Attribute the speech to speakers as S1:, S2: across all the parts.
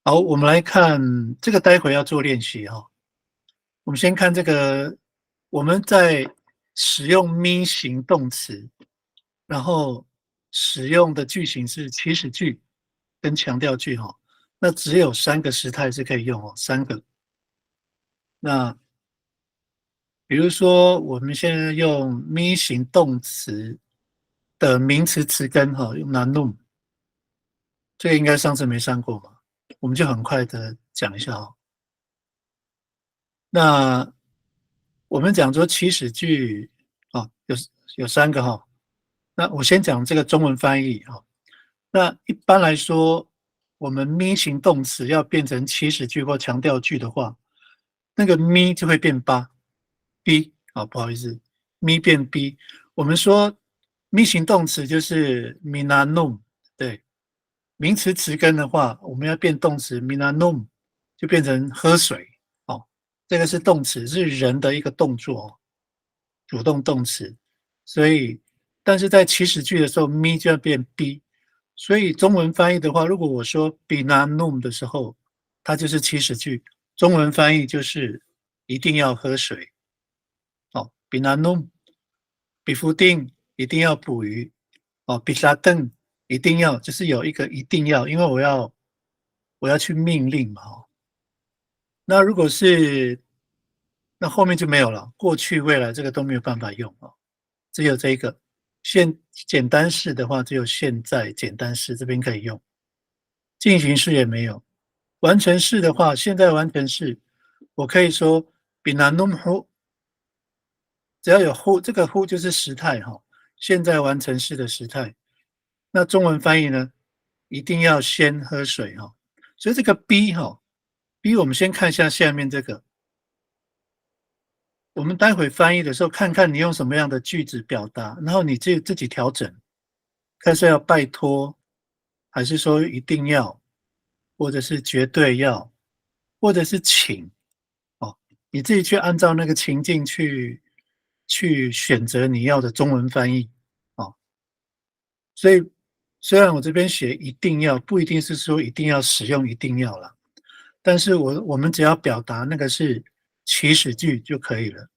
S1: 好，我们来看这个，待会要做练习哈。我们先看这个，我们在使用 me 型动词，然后使用的句型是祈使句跟强调句哈。那只有3个时态是可以用哦，3个。那比如说，我们现在用 me 型动词的名词词根哈，用 nanum，这个应该上次没上过嘛，我们就很快的讲一下哈。那我们讲说祈使句啊，有3个哈。那我先讲这个中文翻译哈。那一般来说，我们 me 型动词要变成祈使句或强调句的话，那个 me 就会变b 啊，不好意思，me 变 b。我们说 me 型动词就是 minanum， 对，名词词根的话，我们要变动词 minanum， 就变成喝水。这个是动词，是人的一个动作，主动动词。所以，但是在祈使句的时候，me 就要变 be。所以中文翻译的话，如果我说 be nanum 的时候，它就是祈使句。中文翻译就是一定要喝水。be nanum， 比夫定一定要捕鱼。比沙邓一定要，就是有一个一定要，因为我要去命令嘛。那如果是那后面就没有了，过去、未来这个都没有办法用啊，只有这一个。简单式的话，只有现在简单式这边可以用，进行式也没有。完成式的话，现在完成式，我可以说 binanum hu， 只要有 hu， 这个 hu 就是时态哈，现在完成式的时态。那中文翻译呢，一定要先喝水哈。所以这个 b 哈 ，b 我们先看一下下面这个。我们待会翻译的时候，看看你用什么样的句子表达，然后你自己调整，看是要拜托，还是说一定要，或者是绝对要，或者是请，你自己去按照那个情境去选择你要的中文翻译，所以虽然我这边写一定要，不一定是说一定要使用一定要啦，但是我们只要表达那个是祈使句就可以了。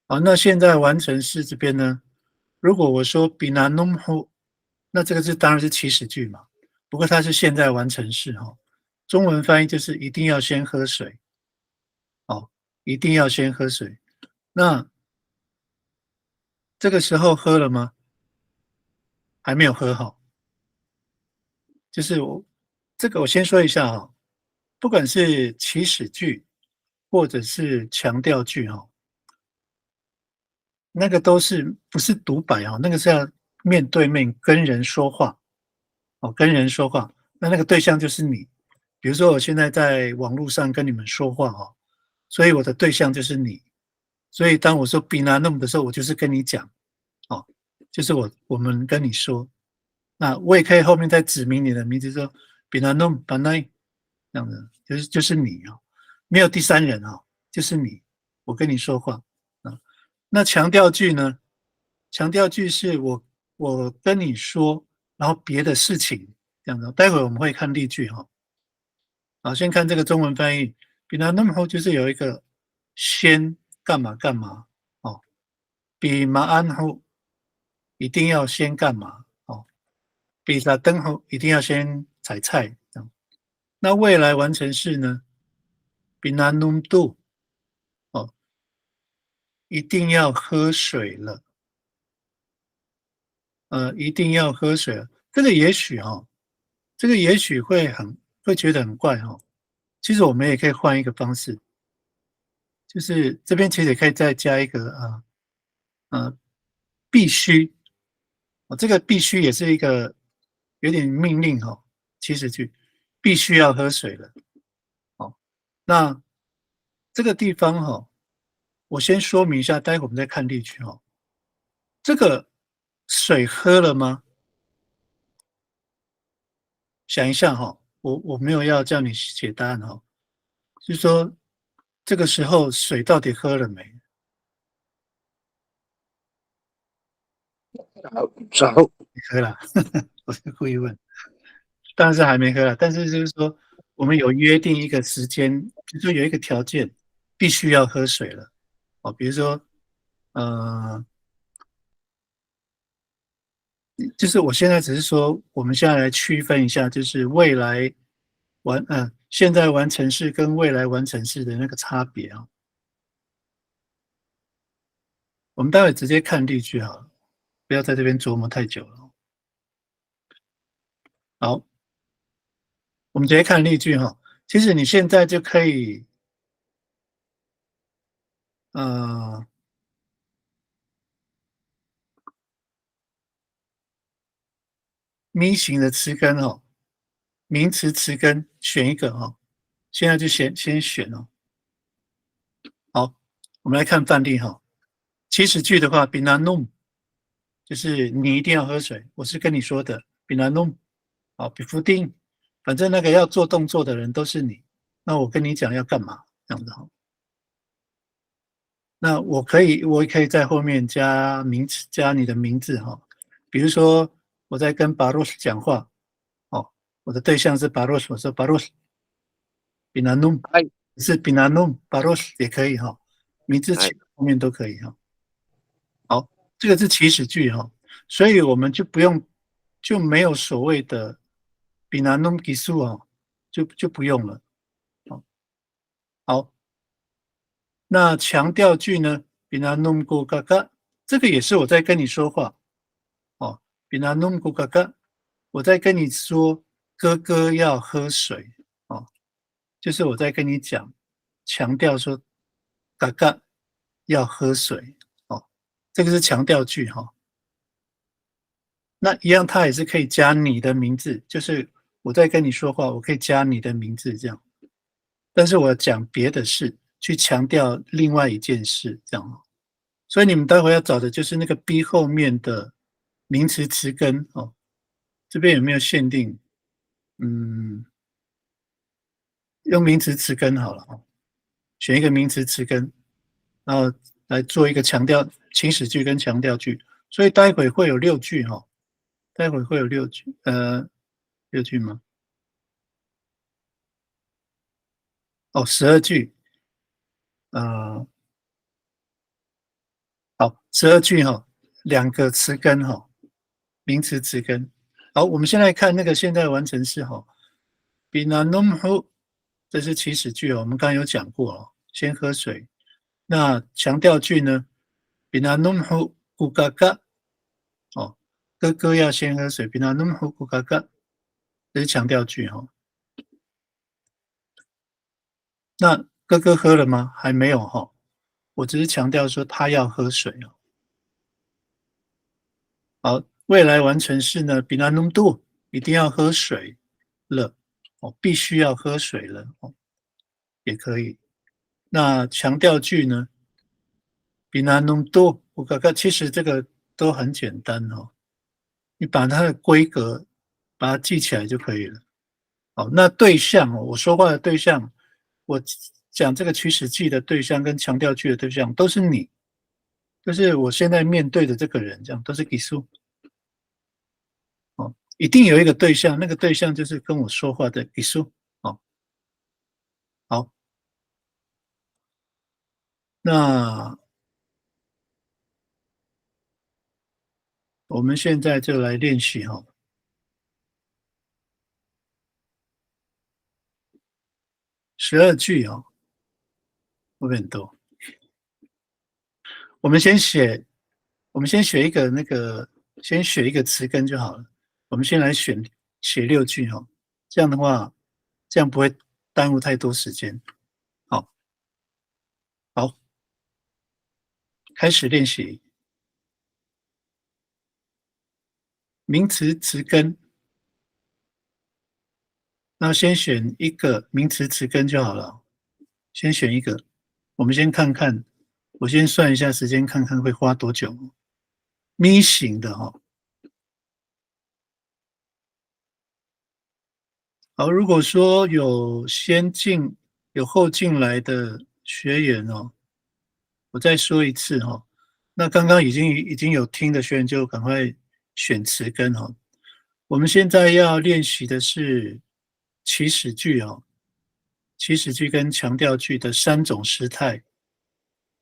S1: 好，那现在完成式这边呢？如果我说 binanum hu， 那这个当然是祈使句嘛。不过它是现在完成式哈。中文翻译就是一定要先喝水。一定要先喝水。那这个时候喝了吗？还没有喝好。就是这个我先说一下哈，不管是祈使句或者是强调句哈。那个都是不是独白啊？那个是要面对面跟人说话，跟人说话，那个对象就是你。比如说我现在在网络上跟你们说话所以我的对象就是你。所以当我说 be nanum 的时候，我就是跟你讲，就是我们跟你说。那我也可以后面再指明你的名字说 be nanum banai 这样的，就是你没有第三人就是你，我跟你说话那强调句呢？强调句是我跟你说，然后别的事情这样的。待会我们会看例句好，先看这个中文翻译。比那那么后就是有一个先干嘛干嘛比马安后一定要先干嘛比萨登后一定要先采菜这样。那未来完成式呢？比那努度一定要喝水了。一定要喝水了。这个也许这个也许会觉得很怪其实我们也可以换一个方式，就是这边其实也可以再加一个必须这个必须也是一个有点命令其实就必须要喝水了。那这个地方我先说明一下，待会我们再看例句这个水喝了吗？想一下我没有要叫你写答案就是说这个时候水到底喝了没？
S2: 好，稍后。
S1: 你喝了，我是故意问，当然是还没喝了。但是就是说，我们有约定一个时间，比如说有一个条件，必须要喝水了。哦，比如说，呃，就是我现在只是说，我们现在来区分一下，就是未来现在完成式跟未来完成式的那个差别啊。我们待会直接看例句好了，不要在这边琢磨太久了。好，我们直接看例句哈。其实你现在就可以，呃，咪型的词根哦，名词词根选一个哦。现在就先选哦。好，我们来看范例哈。祈使句的话 b i n a n u m 就是你一定要喝水，我是跟你说的 b i n a n u m 好，比夫定，反正那个要做动作的人都是你，那我跟你讲要干嘛，这样子哈。那我也可以在后面加名词，加你的名字哈。比如说我在跟巴洛斯讲话，哦，我的对象是巴洛斯，我说巴洛斯 b i n a n u m
S2: はい。
S1: 是 b i n a n u m 巴洛斯也可以哈，名字前
S2: はい。
S1: 后面都可以哈。好，这个是祈使句哈，所以我们就没有所谓的 b i n a n u m gisu 哦，就不用了。好，好，那强调句呢 b i n a n u m go gaga， 这个也是我在跟你说话哦 b i n a n u m go gaga， 我在跟你说哥哥要喝水哦，就是我在跟你讲，强调说嘎嘎要喝水哦，这个是强调句哈、哦。那一样，它也是可以加你的名字，就是我在跟你说话，我可以加你的名字这样。但是我讲别的事，去强调另外一件事，这样。所以你们待会要找的就是那个 B 后面的名词词根哦。这边有没有限定？嗯，用名词词根好了哦，选一个名词词根，然后来做一个强调祈使句跟强调句。所以待会会有6句哈、哦，待会会有6句，6句吗？哦，12句，好，12句哈，2个词根哈，名词词根。好，我们现在看那个现在完成式哈 b i n a n u m hu， 这是祈使句哦，我们刚刚有讲过哦，先喝水。那强调句呢 b i n a n u m hu gugaga， 哦，哥哥要先喝水 b i n a n u m hu gugaga， 这是强调句哈。那哥哥喝了吗？还没有哈，我只是强调说他要喝水哦。好，未来完成式呢 b i n a n u m do 一定要喝水了哦，必须要喝水了哦，也可以。那强调句呢 b i n a n u m do 我刚刚其实这个都很简单哦，你把它的规格把它记起来就可以了。好，那对象哦，我说话的对象，我讲这个驱使句的对象跟强调句的对象都是你，就是我现在面对的这个人，这样都是基数。哦，一定有一个对象，那个对象就是跟我说话的基数。哦，好，那我们现在就来练习哈、12句哦，会不会很多？我们先写，我们先选一个那个，先选一个词根就好了。我们先来写6句哈、这样的话，这样不会耽误太多时间。好，好，开始练习名词词根。那先选一个名词词根就好了，先选一个。我们先看看，我先算一下时间，看看会花多久。咪型的哈，好，如果说有先进有后进来的学员哦，我再说一次哈，那刚刚已经有听的学员就赶快选词根哦。我们现在要练习的是祈使句哦，祈使句跟强调句的三种时态。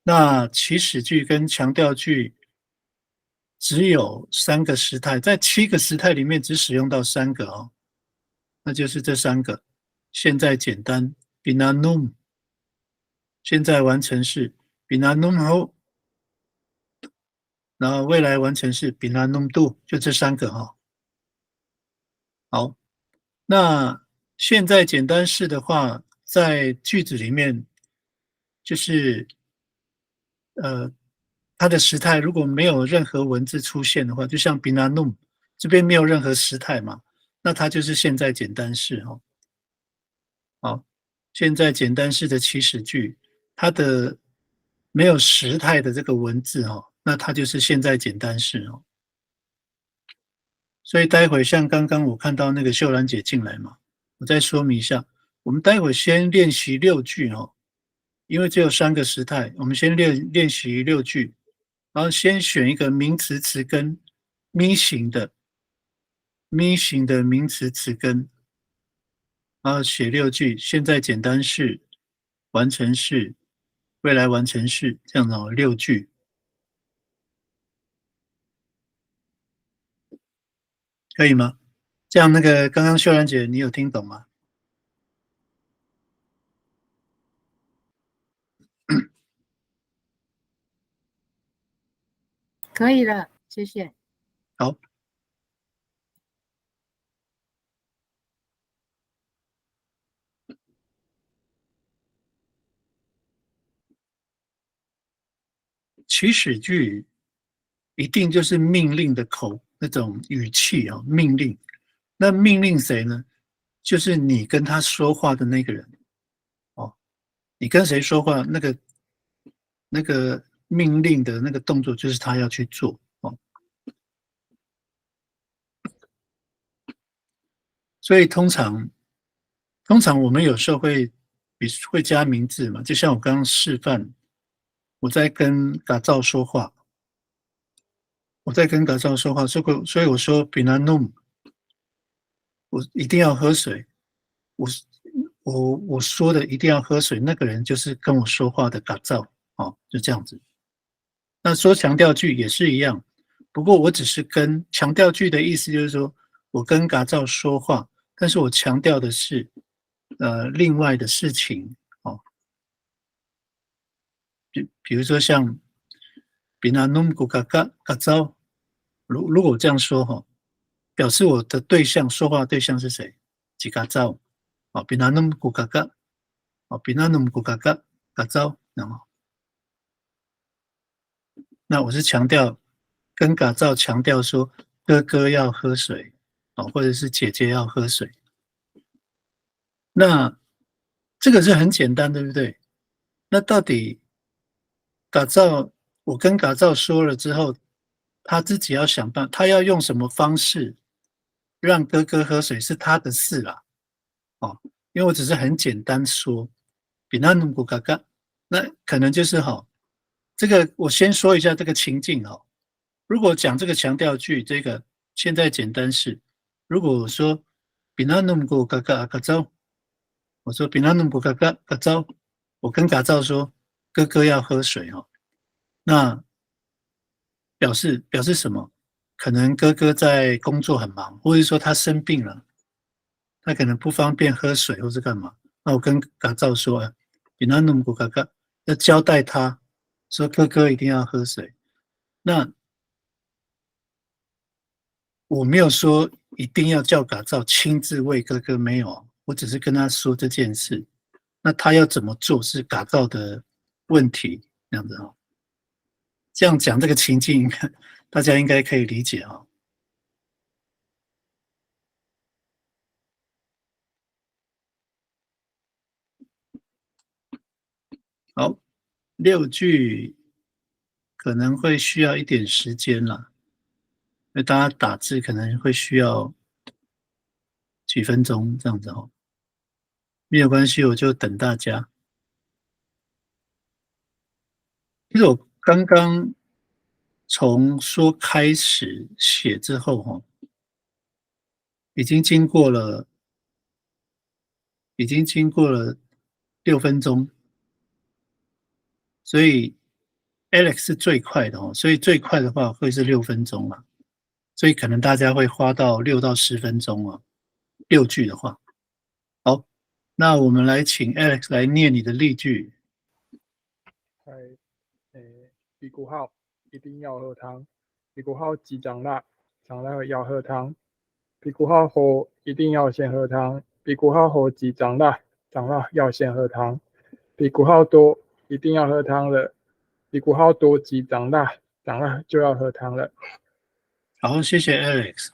S1: 那祈使句跟强调句只有3个时态，在7个时态里面只使用到3个哦，那就是这3个。现在简单 binanum， 现在完成式 binanum ho， 然后未来完成式 binanum do， 就这3个哈。好，那现在简单式的话，在句子里面就是它的时态如果没有任何文字出现的话，就像 binanum 这边没有任何时态嘛，那它就是现在简单式哦。好，现在简单式的祈使句，它的没有时态的这个文字哦，那它就是现在简单式哦。所以待会像刚刚我看到那个秀兰姐进来嘛，我再说明一下，我们待会先练习6句哦，因为只有3个时态，我们先练习6句，然后先选一个名词词根咪型的名词词根，然后写6句，现在简单式、完成式、未来完成式，这样哦6句，可以吗？这样那个刚刚秀兰姐你有听懂吗？
S2: 可以了，谢谢。
S1: 好，祈使句一定就是命令的口那种语气啊，命令。那命令谁呢？就是你跟他说话的那个人哦，你跟谁说话，那个命令的那个动作就是他要去做哦。所以通常我们有时候会加名字嘛，就像我刚刚示范，我在跟嘎造说话，所以我说 b i n a n u m 我一定要喝水，我我说的一定要喝水，那个人就是跟我说话的嘎造哦，就这样子。那说强调句也是一样，不过我只是跟强调句的意思就是说我跟嘎造说话，但是我强调的是另外的事情哦，比如说像 binanum gu gaga 嘎造，如果我这样说哈，表示我的对象说话对象是谁？几嘎造哦，binanum gu gaga 哦，binanum gu gaga 嘎造，那我是强调跟嘎造强调说哥哥要喝水哦，或者是姐姐要喝水。那这个是很简单，对不对？那到底嘎造，我跟嘎造说了之后，他自己要想办法，他要用什么方式让哥哥喝水是他的事啦。哦，因为我只是很简单说，比那努古嘎嘎，那可能就是哈，这个我先说一下这个情境哈。如果讲这个强调句，这个现在简单式，如果我说比那努古嘎嘎嘎造，我说比那努古嘎嘎嘎造，我跟嘎造说哥哥要喝水哈，那表示什么？可能哥哥在工作很忙，或者说他生病了，他可能不方便喝水或是干嘛。那我跟嘎造说啊，比那弄古嘎嘎要交代他说哥哥一定要喝水。那我没有说一定要叫嘎造亲自喂哥哥，没有，我只是跟他说这件事。那他要怎么做是嘎造的问题，这样子哦。这样讲这个情境，大家应该可以理解啊。好，6句可能会需要一点时间啦，因为大家打字可能会需要几分钟这样子哦。没有关系，我就等大家。其实我刚刚从说开始写之后哈，已经经过了6分钟，所以 Alex 是最快的哦，所以最快的话会是6分钟啊，所以可能大家会花到6到10分钟啊，6句的话。好，那我们来请 Alex 来念你的例句。
S3: 嗨，比古号一定要喝汤，比古号鸡长辣，长辣要喝汤，比古号猴一定要先喝汤，比古号猴鸡长辣，长辣要先喝汤，比古号多一定要喝汤了，比古号多鸡长辣，长辣就要喝汤了。
S1: 好，谢谢 Alex。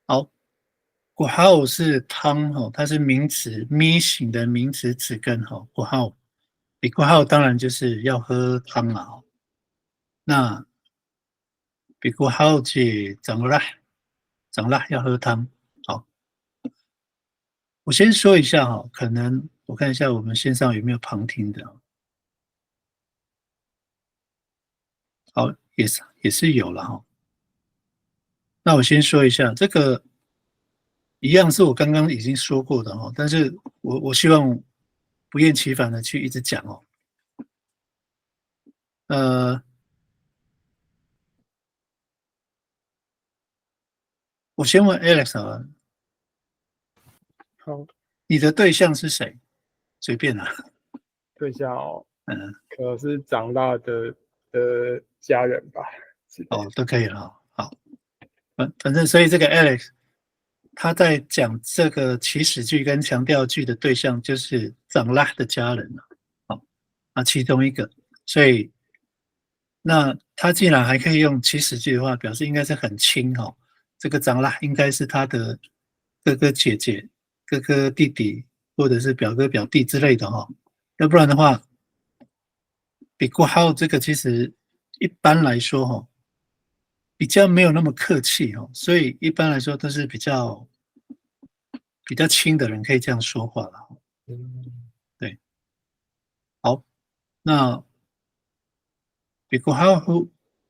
S1: 好，果号是汤哦，它是名词咪形的名词词根哈。果号，比果号当然就是要喝汤了哦。那比果号是长辣，长辣要喝汤。好，我先说一下哈，可能我看一下我们线上有没有旁听的。好，也是有了哈。那我先说一下，这个一样是我刚刚已经说过的哈，但是我希望不厌其烦的去一直讲哦。我先问 Alex 啊，
S3: 好，
S1: 你的对象是谁？随便啊，
S3: 对象哦，
S1: 嗯，
S3: 可能是长大的家人吧。
S1: 哦，都可以了哦。好，反正所以这个 Alex 他在讲这个祈使句跟强调句的对象就是长拉的家人了。好，那其中一个，所以那他既然还可以用祈使句的话，表示应该是很亲哦。这个长拉应该是他的哥哥姐姐、哥哥弟弟，或者是表哥表弟之类的哈。要不然的话，比过号这个其实一般来说哈，比较没有那么客气哦，所以一般来说都是比较亲的人可以这样说话了。
S3: 嗯，
S1: 对，好，那比过号后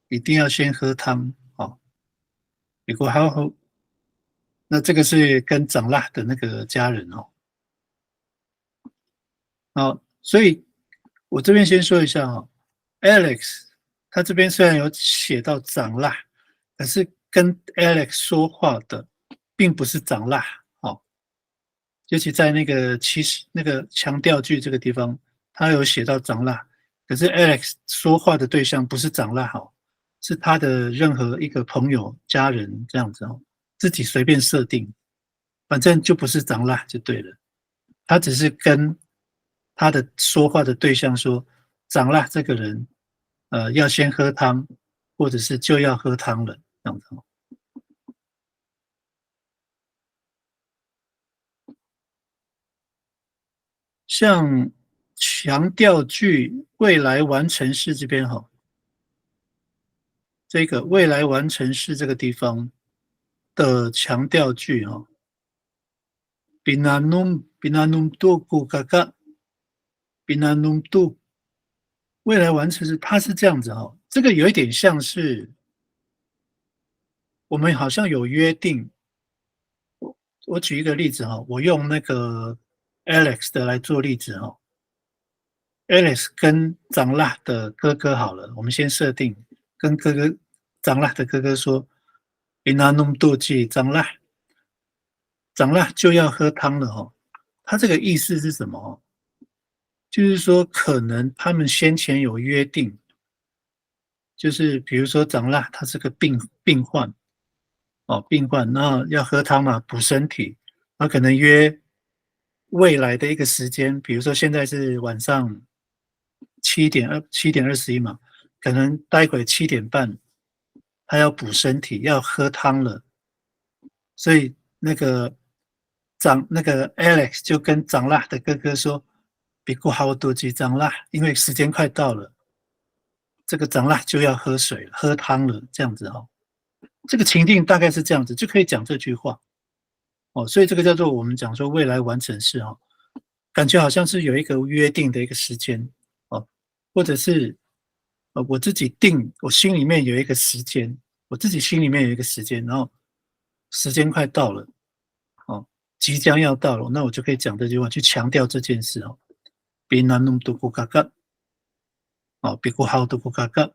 S1: 一定要先喝汤哦，比过号后，那这个是跟长辣的那个家人哦。好，所以我这边先说一下哦 Alex 他这边虽然有写到长辣，可是跟 Alex 说话的并不是长辣哦，尤其在那个其实那个强调句这个地方，他有写到长辣，可是 Alex 说话的对象不是长辣哦，是他的任何一个朋友、家人这样子哦，自己随便设定，反正就不是长辣就对了。他只是跟他的说话的对象说，长辣这个人，要先喝汤，或者是就要喝汤了这样子哦。像强调句未来完成式这边哈，这个未来完成式这个地方的强调句哈，binanum tu kakak binanum tu 未来完成式，它是这样子哈，这个有一点像是我们好像有约定。我举一个例子哈，我用那个 Alex 的来做例子哈。Alex 跟长辣的哥哥好了，我们先设定跟长辣的哥哥说 i n a n u m d o j 长辣就要喝汤了哈。他这个意思是什么？就是说可能他们先前有约定，就是比如说长辣他是个病患哦，病患，那要喝汤嘛，补身体，他可能约未来的一个时间，比如说现在是晚上7点21嘛，可能待会7点半，他要补身体，要喝汤了，所以那个 Alex 就跟长辣的哥哥说，别过好多集长辣，因为时间快到了，这个长辣就要喝水了，喝汤了，这样子哦。这个情境大概是这样子，就可以讲这句话哦。所以这个叫做我们讲说未来完成式哦，感觉好像是有一个约定的一个时间哦，或者是我自己定，我心里面有一个时间，然后时间快到了，即将要到了，那我就可以讲这句话，去强调这件事比南弄都不嘎嘎，比过好都不嘎嘎，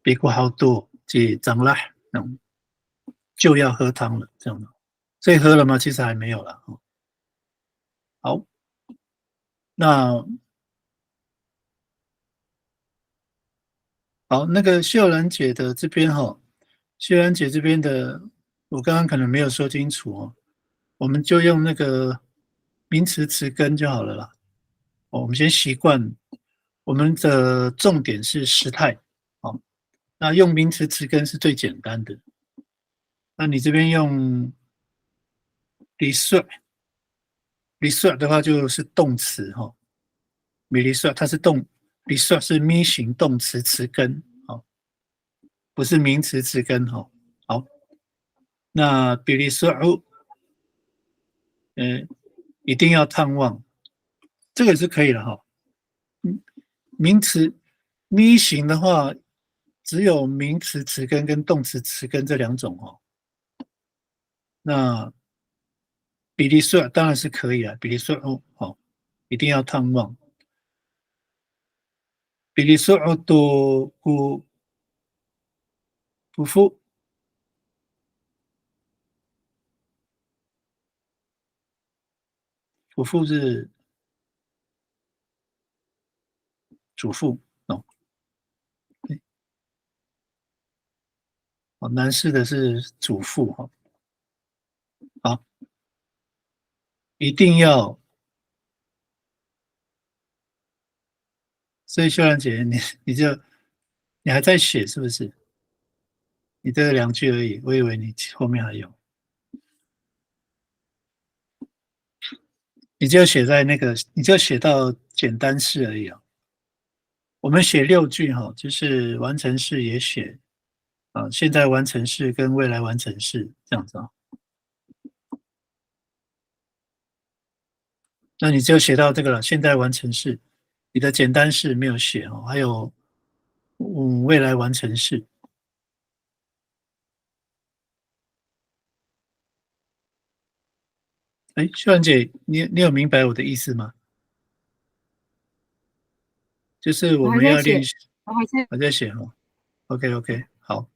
S1: 比过好多即长啦，就要喝汤了，这样的。所以喝了吗？其实还没有了。好，那好，那个秀兰姐的这边秀兰姐这边的，我刚刚可能没有说清楚我们就用那个名词词根就好了啦。我们先习惯，我们的重点是时态，那用名词词根是最简单的。那你这边用理算的话就是动词米利算它是理算是咪形动词词根不是名词词根好，那比利算一定要探望，这个是可以了名词咪形的话，只有名词词根跟动词词根这两种那比利算当然是可以比利算一定要探望。比利算多不付，不付是主妇男士的是主妇好，一定要。所以秀兰姐，你还在写是不是？你这2句而已，我以为你后面还有。你就写在你就写到简单式而已我们写6句就是完成式也写现在完成式跟未来完成式这样子那你就写到这个了，现在完成式，你的简单式没有写还有未来完成式。秀兰姐，你有明白我的意思吗？就是我们要练习，还在写OK， 好。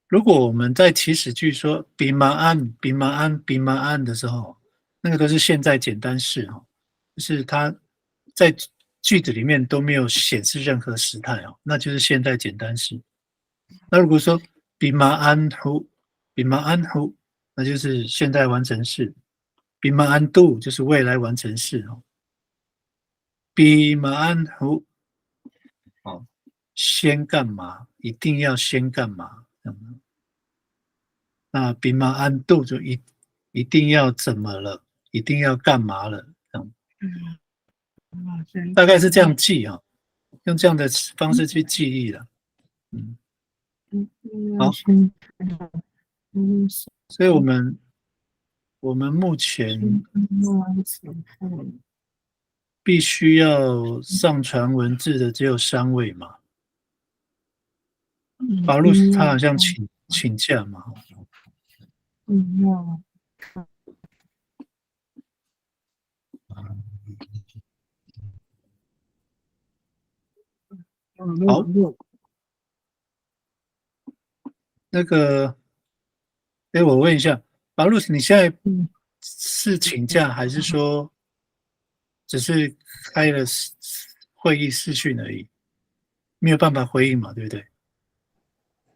S1: 如果我们在祈使句说比马安的时候，那个都是现在简单式就是它在句子里面都没有显示任何时态那就是现在简单式。那如果说比马安胡，那就是现在完成式。比马安度就是未来完成式比马安胡先干嘛？一定要先干嘛？那比马安度就一定要怎么了？一定要干嘛了？大概是这样记用这样的方式去记忆了。好，所以我们目前必须要上传文字的只有3位嘛。法路他好像请假嘛。好，那个，我问一下，法路，你现在是请假还是说只是开了会议视讯而已，没有办法回应嘛，对不对？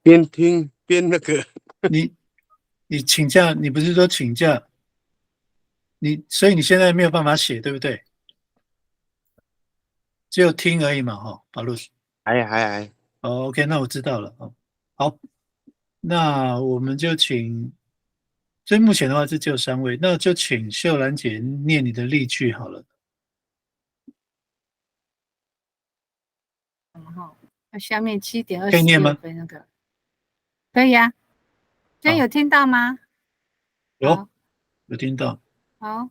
S4: 边听边那个。
S1: 你请假，你不是说请假，所以你现在没有办法写，对不对？只有听而已嘛，法路。
S4: 还。
S1: OK， 那我知道了好，那我们就请，所以目前的话是只有3位，那就请秀兰姐念你的例句好了。
S2: 下面7:29
S1: 可以念吗？
S2: 那个可以啊，现在有听到吗？
S1: 有听到。
S2: 好，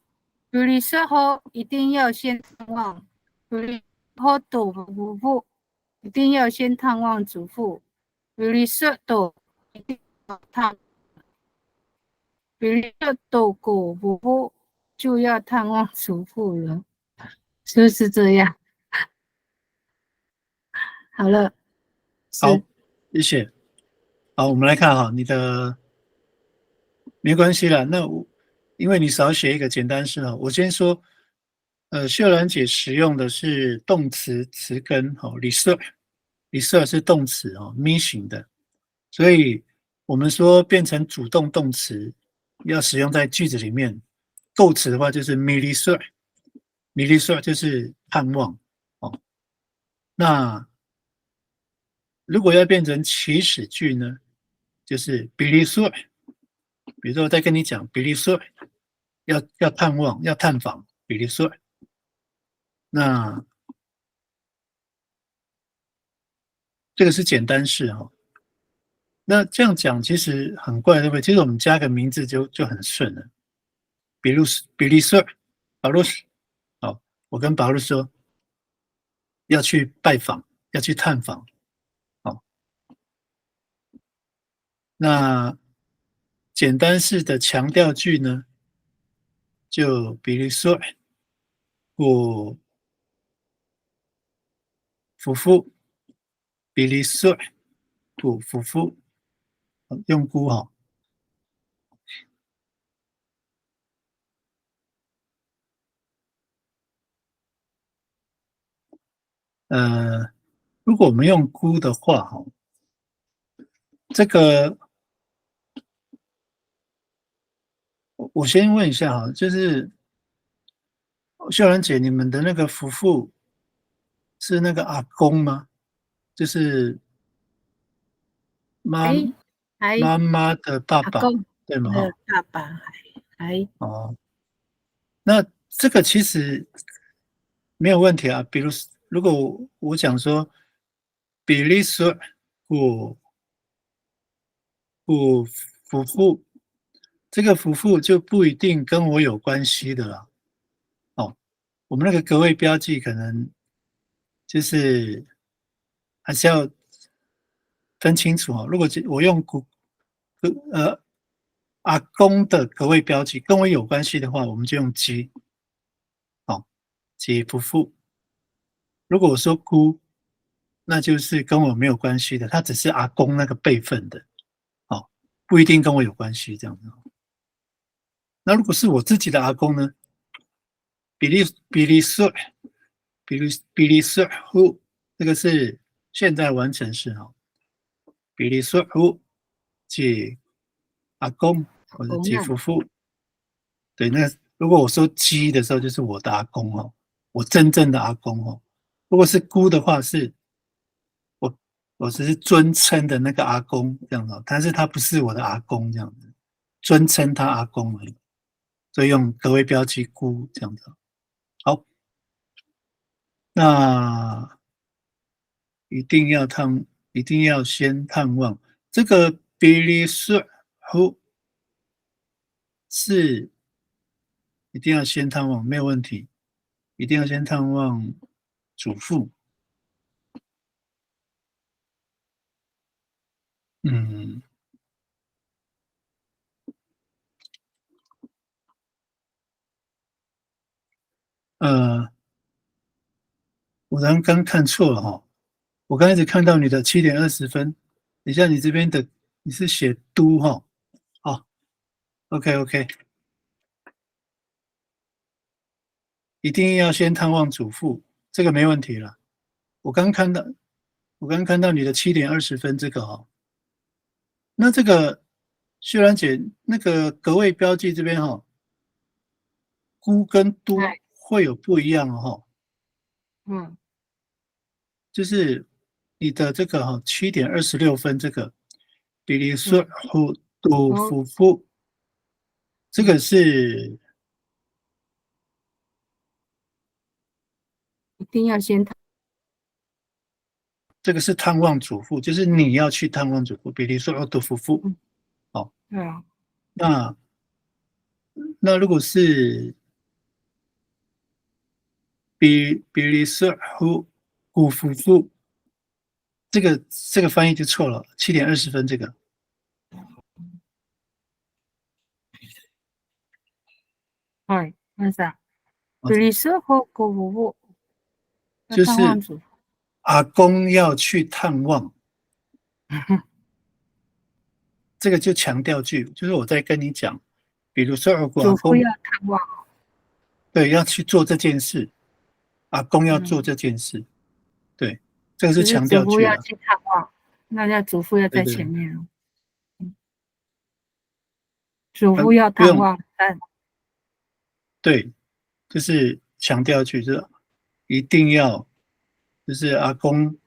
S2: 比利时后一定要先探望，比利后的夫妇一定要先探望祖父，比利时的一定要探，比利时的狗夫妇就要探望祖父了，是不是这样？好了，
S1: 好
S2: 是，
S1: 谢谢。好，我们来看哈，你的没关系啦。那因为你少写一个简单式哈，我先说，秀兰姐使用的是动词词根哦，理色是动词哦，me 型的，所以我们说变成主动动词要使用在句子里面，构词的话就是 m i l i s e r 就是盼望哦。那如果要变成祈使句呢，就是 b i l i s e r 比如说我在跟你讲 b i l i s e r 要探望要探访 b i l i s e r 那这个是简单式哈。那这样讲其实很怪，对不对？其实我们加个名字就很顺了。比如比利瑟保罗斯，好，我跟保罗说要去拜访，要去探访，好。那简单式的强调句呢，就比如说我夫妇，比利瑟我夫妇，用估哈。如果我们用估的话，哈，这个我先问一下哈，就是秀兰姐，你们的那个夫妇是那个阿公吗？就是妈
S2: 还
S1: 妈妈的爸爸，
S2: 阿公
S1: 对吗？
S2: 的爸爸还
S1: 哦，那这个其实没有问题啊。比如，如果我讲说，比利时我夫妇，这个夫妇就不一定跟我有关系的啦。哦，我们那个格位标记可能就是还是要分清楚哦。如果我用阿公的格位标记跟我有关系的话，我们就用鸡，哦，鸡夫妇。如果我说姑，那就是跟我没有关系的，他只是阿公那个辈分的，哦，不一定跟我有关系这样子。那如果是我自己的阿公呢？比利时户，这个是现在完成式哈。比利时户即阿公或者即夫妇，对，那如果我说鸡的时候，就是我的阿公哦，我真正的阿公哦。如果是姑的话，是我只是尊称的那个阿公这样子，但是他不是我的阿公这样子，尊称他阿公而已，所以用格位标记姑这样子。好，那一定要先探望这个比利时户是一定要先探望，没有问题，一定要先探望祖父。嗯，呃，我刚看错了哈，我刚开始看到你的7:20，等一下你这边的你是写都哈，好，OK，一定要先探望祖父，这个没问题了。我刚看到，我刚看到你的7:20这个哈，那这个秀兰姐那个格位标记这边哈，估跟都会有不一样哦，
S2: 嗯，
S1: 就是你的这个哈7:26这个比利时和都夫妇，这个是
S2: 一定要先
S1: 这个是探望祖父，就是你要去探望祖父，比利时和都夫妇。好，
S2: 啊，
S1: 那如果是比利斯胡古夫妇，这个翻译就错了，7:20这个。
S2: はい。皆さん。比利斯和古夫妇要
S1: 就
S2: 探望
S1: 是
S2: 祖父。
S1: 阿公要去探望，这个就强调句，就是我在跟你讲，比如说如果阿公
S2: 祖父要探望。
S1: 对要去做这件事，阿公要做这件事，对，这个是
S2: 就是
S1: 强调句了。
S2: 祖父要去探望，那要祖父要在
S1: 对对
S2: 前面哦。祖父要探望，但
S1: 对，就是强调句，就是一定要，就是阿公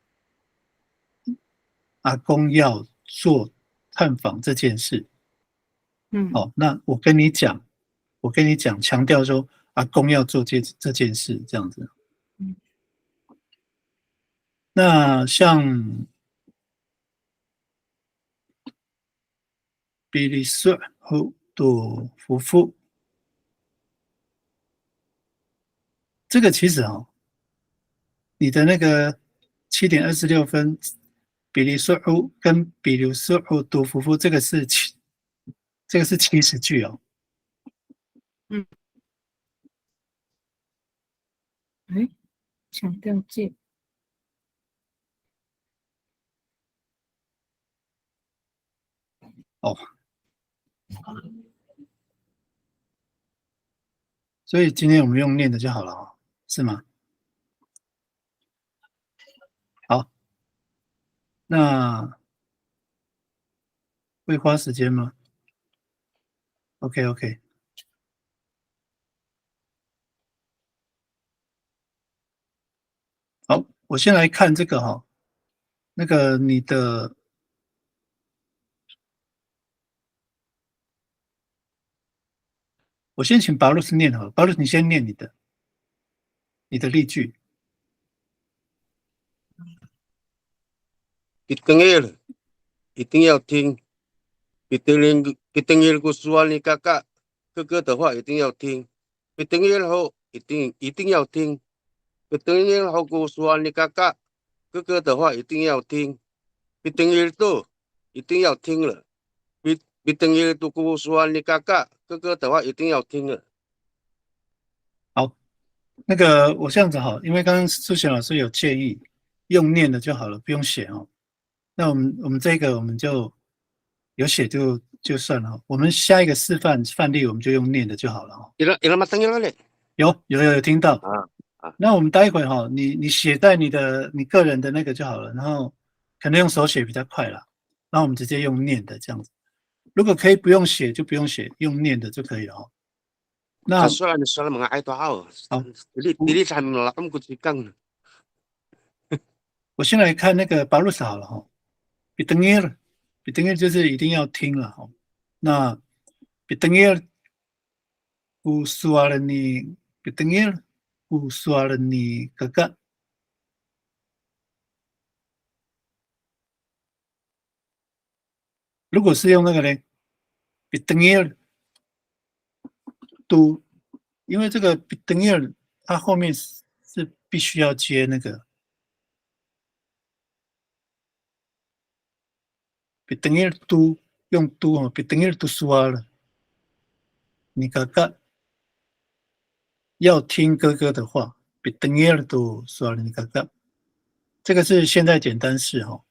S1: 要做探访这件事。好，那我跟你讲，强调说阿公要做这件事，这样子。那像比利时后的夫妇，这个其实你的那个7:26，比利时欧跟比利时欧的夫妇，这个是祈使句哦。
S2: 强调句。
S1: 哦，所以今天我们用念的就好了哦，是吗？好，那会花时间吗 ？OK， 好，我先来看这个哈，那个你的，我先请巴鲁斯念好了，巴鲁斯你先念你的例句。
S4: Ditengil, 一定要听。Ditengil kusuan ni kakak，哥哥的话一定要听。Ditengil后一定要听。Ditengil后kusuan ni kakak，哥哥的话一定要听。Ditengil tu，一定要听了。Ditengil tu kusuan ni kakak，哥哥的话一定要听了。
S1: 好，那个我这样子好，因为刚刚数学老师有建议用念的就好了，不用写哦。那我们这个我们就有写就算了，我们下一个范例我们就用念的就好了哦。
S4: Ilan matangil le？
S1: 有听到
S4: 啊。
S1: 那我们待会哈，你写在你个人的那个就好了，然后可能用手写比较快啦，然后我们直接用念的这样子。如果可以不用写就不用写，用念的就可以了哦。那
S4: soal mga ay tao，dili sa malakam kutsikan。
S1: 我先来看那个巴鲁斯好了哈。比登耶就是一定要听了哈。那比登耶古苏阿人尼比登耶古苏阿人尼哥哥，如果是用那个呢，比登耶都，因为这个比登耶它后面是必须要接那个比登耶都用都哦，比登耶都苏阿了，你哥哥要听哥哥的话，比登耶都苏阿了你哥哥。这个是现在简单式哈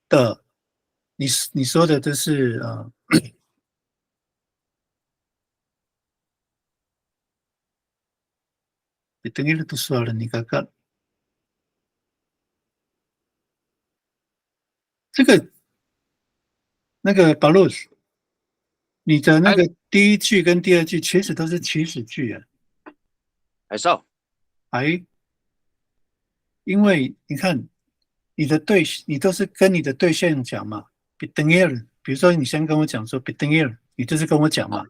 S1: 的，你说的这是等于都说了，你看看这个那个巴洛斯，你的那个第一句跟第二句其实都是祈使句啊，
S4: 还少。
S1: 因为你看你都是跟你的对象讲嘛，比如说你先跟我讲说你就是跟我讲嘛，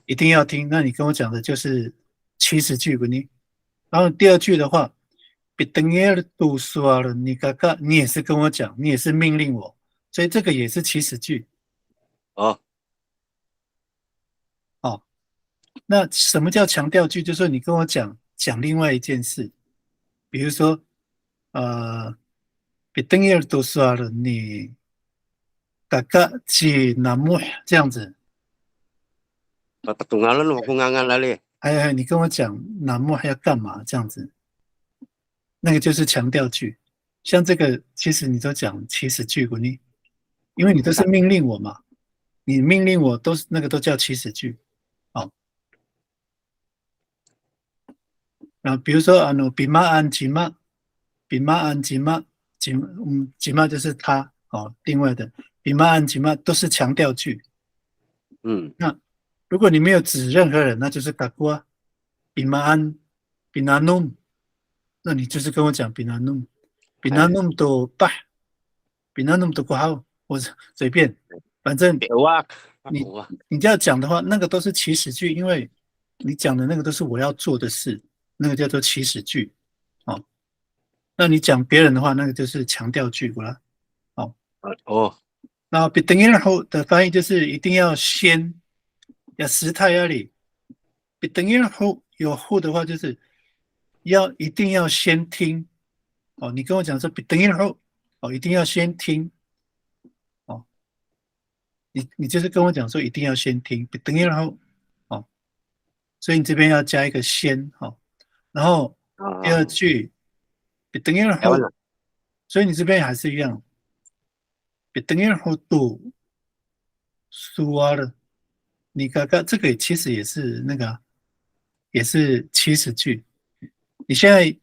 S1: 一定要听，那你跟我讲的就是祈使句不你，然后第二句的话，都说了，你刚刚你也是跟我讲，你也是命令我，所以这个也是祈使句。
S4: 哦，
S1: 那什么叫强调句？就是说你跟我讲，讲另外一件事，比如说比登耶尔多说了你嘎嘎去南木这样子，
S4: Patungalan mo kung ngangan lali.
S1: 还你跟我讲南木还要干嘛这样子，那个就是强调句。像这个其实你都讲祈使句，你因为你都是命令我嘛，你命令我都是那个都叫祈使句。好，然后比如说比马安吉马，比马安吉马，吉马就是他哦，另外的比马安吉马都是强调句。那如果你没有指任何人，那就是嘎古啊，比马安，比拿弄，那你就是跟我讲比拿弄，比拿弄都拜，比拿弄都不好，我随便，反正你要讲的话，那个都是祈使句，因为你讲的那个都是我要做的事，那个叫做祈使句。哦，那你讲别人的话，那个就是强调句了。哦，那比等于后的翻译就是一定要先，要时态要里，比等于后有后的话就是一定要先听。哦，你跟我讲说比等于后，哦，一定要先听。哦，你就是跟我讲说一定要先听，比等于后，哦，所以你这边要加一个先，哦，然后第二句比等于后，所以你这边还是一样。比等于后读说了，你刚刚这个其实也是那个，也是祈使句。你现在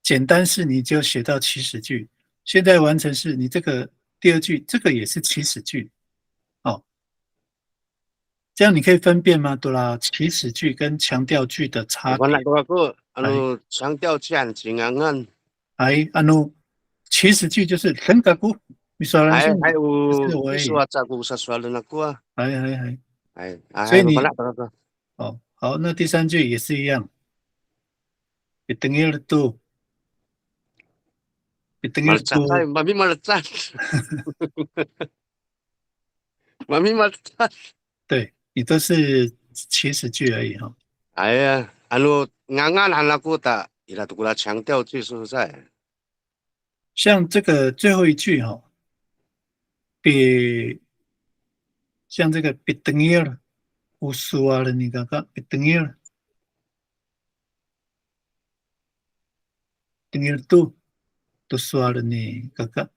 S1: 简单式你就写到祈使句，现在完成式你这个第二句这个也是祈使句。哦，这样你可以分辨吗？对啦，祈使句跟强调句的差别。
S4: 强调句很紧啊，
S1: 祈使句就是很嘎咕。你说人是
S4: 还有
S1: 我
S4: 说照顾sa swalo na ko啊，
S1: 所以你哦好，那第三句也是一样，等于了度，等于度，mami
S4: malatsan，mami malatsan，
S1: 对你都是祈使句而已哈。
S4: 哎呀，ngangan ako ta，ila tu kula强调句是不是？
S1: 像这个最后一句哈，像这个比等于了，无数啊了，你刚刚比等于了，等于了度，都说了你刚刚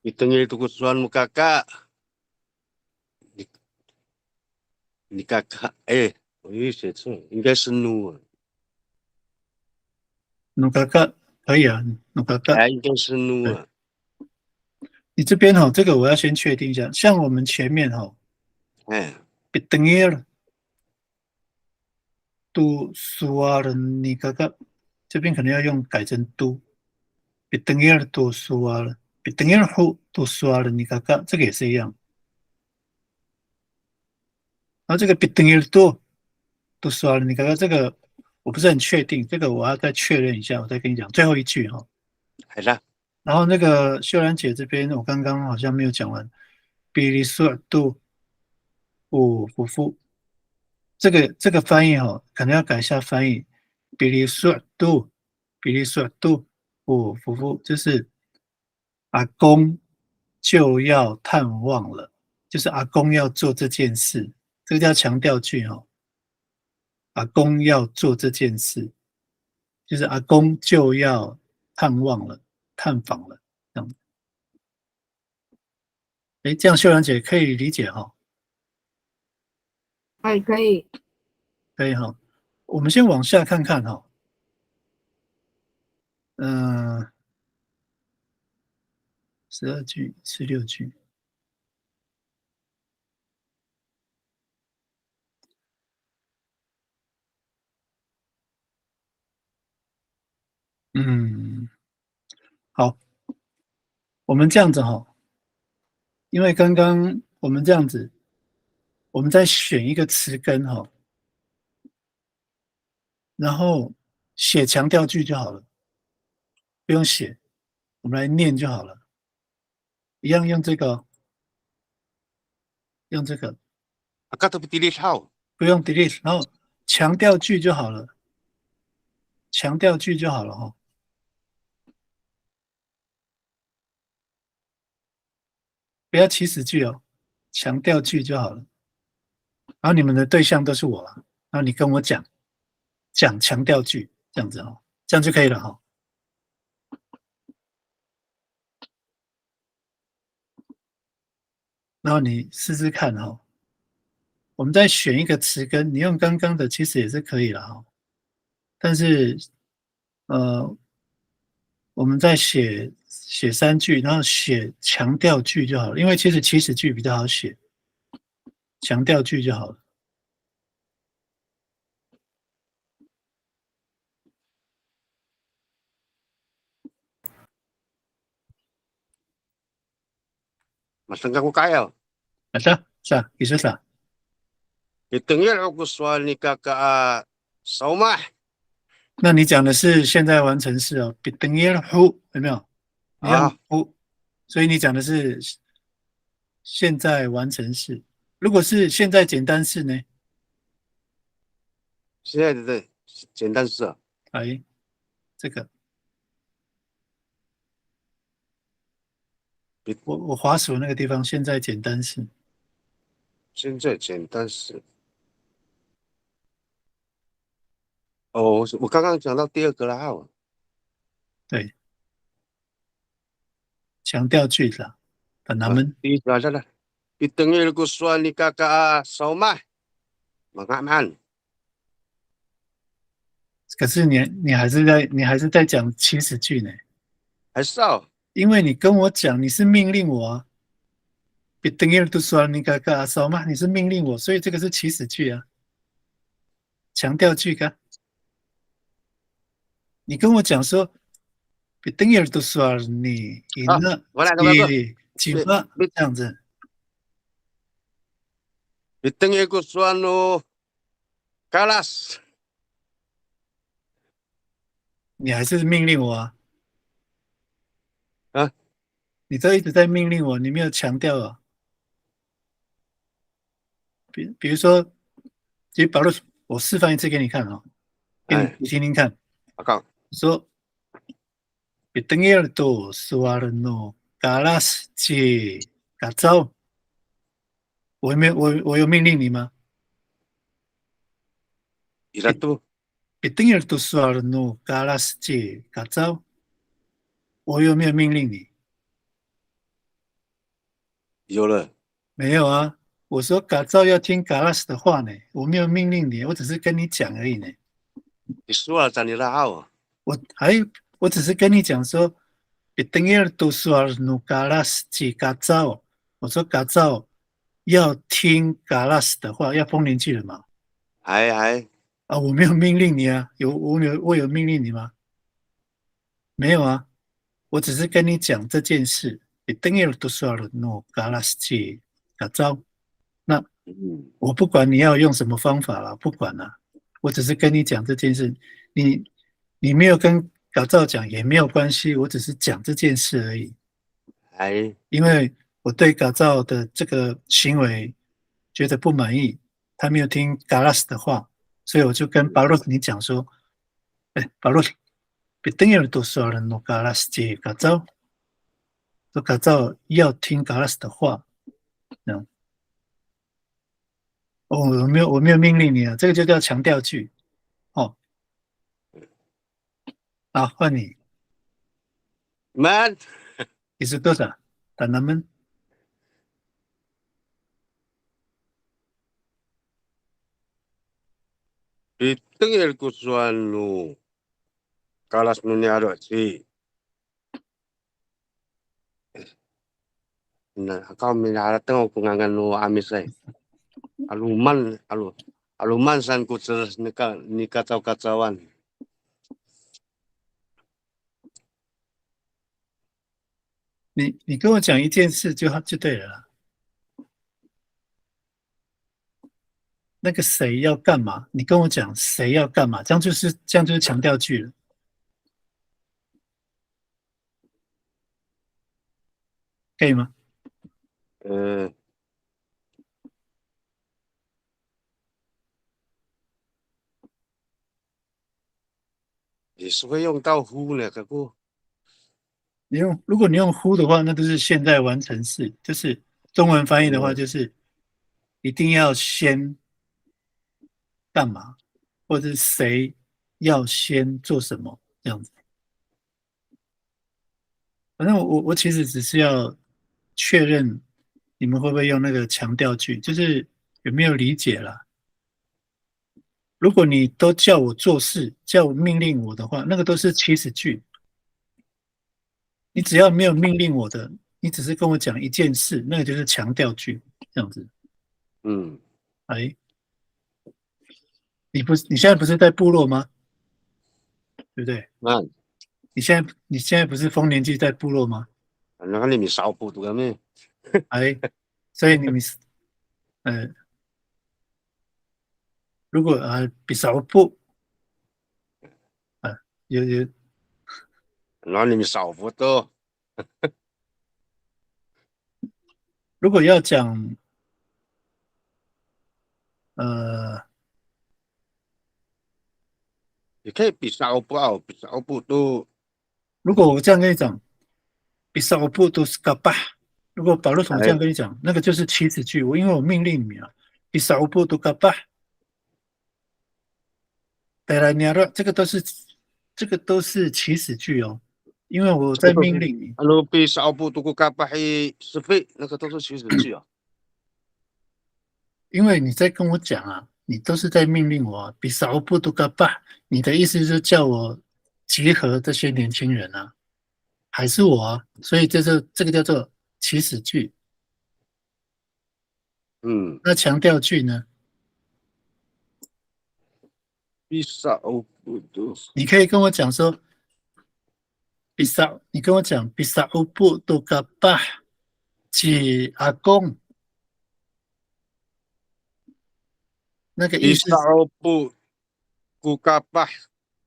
S1: ，Itungil
S4: tukusuan mo kakak. Ni kakak, 应该是怒啊。
S1: 努嘎嘎可以啊，努嘎嘎。
S4: 应该是怒啊。
S1: 你这边哈，这个我要先确定一下，像我们前面哈，比等于了，都说了你嘎嘎，这边可能要用改成都，比等于了都说了，比等于了后都说了你嘎嘎，这个也是一样。然后这个比等于了都说了你嘎嘎，这个我不是很确定，这个我要再确认一下，我再跟你讲最后一句哈。
S4: 好的。
S1: 然后那个秀兰姐这边，我刚刚好像没有讲完，比利索尔度夫妇，这个翻译哈，可能要改一下翻译，比利索尔度夫妇，就是阿公就要探望了，就是阿公要做这件事，这个叫强调句哈，阿公要做这件事，就是阿公就要探望了。探访了，这样，这样秀兰姐可以理解哈？
S2: 可以，
S1: 可以哈。我们先往下看看哈。12句、16句。好，我们这样子哈，因为刚刚我们这样子，我们再选一个词根哈，然后写强调句就好了，不用写，我们来念就好了。一样用这个，用这个。
S4: Akata pitili sao？
S1: 不用 delete，然后强调句就好了，强调句就好了哈。不要祈使句哦，强调句就好了。然后你们的对象都是我了，然后你跟我讲强调句，这样子哦，这样就可以了哈。然后你试试看哈。我们再选一个词根，你用刚刚的其实也是可以了哈。但是，我们再写3句，然后写强调句就好了，因为其实祈使句比较好写，强调句就好了。
S4: Masangka ko kayo.
S1: Sa, isa sa.
S4: Itengil ako gusto ni kaka sauma.
S1: 那你讲的是现在完成式哦 b i t e n g i l hu 有没有？你要 hu，所以你讲的是现在完成式。如果是现在简单式呢？
S4: 现在的简单式。
S1: 哎，这个，我滑鼠那个地方，现在简单式。
S4: 现在简单式。哦，我刚刚讲到第二个了哈。
S1: 对，强调句子，本他们。
S4: 第一个了。Itengil gusto ni kaka sauma. Mga man。
S1: 可是你还是在讲祈使句呢？
S4: 还是哦。
S1: 因为你跟我讲你是命令我啊。Itengil gusto ni kaka sauma，你是命令我，所以这个是祈使句啊。强调句噶。你跟我讲说 ，Itengil gusto ni ina 几发这样子。
S4: Itengil gusto no kalas。
S1: 你还是命令我啊？
S4: 啊？
S1: 你这一直在命令我，你没有强调啊。比如说，其实保罗，我示范一次给你看啊，给你听听看。
S4: 好。
S1: 说 ，Itengil gusto no kalas ci kacau。我有命令你吗？
S4: Itu。Itengil
S1: gusto no kalas ci kacau。我有没有命令你？
S4: 有了。
S1: 没有啊。我说嘎造要听嘎拉斯的话呢，我没有命令你，我只是跟你讲而已呢。
S4: 你说了在你的号。
S1: 我只是跟你讲说 ，Itengil gusto no kalas ci kacau。我说嘎造要听嘎拉斯的话，要风铃句了嘛？
S4: 还。
S1: 啊，我没有命令你啊，我有命令你吗？没有啊，我只是跟你讲这件事。Itengil gusto no kalas ci kacau。那我不管你要用什么方法了，不管了，我只是跟你讲这件事。你没有跟搞造讲也没有关系，我只是讲这件事而已。因为我对搞造的这个行为觉得不满意，他没有听嘎拉斯的话，所以我就跟巴洛斯你讲说，巴洛斯，Itengil gusto no kalas ci kacau。说搞造要听嘎拉斯的话，这样。哦，我没有命令你啊，这个就叫强调句。哦，好，换你。
S4: Man。
S1: 你是多少？等他们。
S4: Itengil gusto no kalas no niado si. Nah, kau minaratang ako ngangan no amis ay. Aluman san ko ni kacau-kacauan。
S1: 你跟我讲一件事就对了啦。那个谁要干嘛？你跟我讲谁要干嘛，这样就是强调句了，可以吗？
S4: 是会用到 who 呢，哥哥。
S1: 如果你用 who 的话，那都是现在完成式，就是中文翻译的话，就是一定要先干嘛，或者是谁要先做什么这样子。反正我其实只是要确认你们会不会用那个强调句，就是有没有理解啦。如果你都叫我做事，叫我命令我的话，那个都是祈使句。你只要没有命令我的，你只是跟我讲一件事，那个就是强调句，这样子。哎，你现在不是在部落吗？对不对？你现在不是丰年祭在部落吗？
S4: 那你们少部读咩？
S1: 哎，所以你们如果比少部有
S4: 那你们少部多。
S1: 如果要讲
S4: 你可以比少部好，比少部多。
S1: 如果我这样跟你讲，比少部都是个吧。如果保罗统这样跟你讲，那个就是祈使句。因为我命令你啊，比少部都个吧。对了，你要这个都是祈使句哦，因为我在命令你。
S4: 比少部都个吧是非，那个都是祈使句啊。
S1: 因为你在跟我讲啊，你都是在命令我啊，比少部都个吧。你的意思就是叫我集合这些年轻人啊，还是我啊？所以这个叫做祈使句。那强调句呢？
S4: 比少部都，
S1: 你可以跟我讲说，你跟我讲比少部都个吧，是阿公。那个意思。
S4: 比少部都个吧，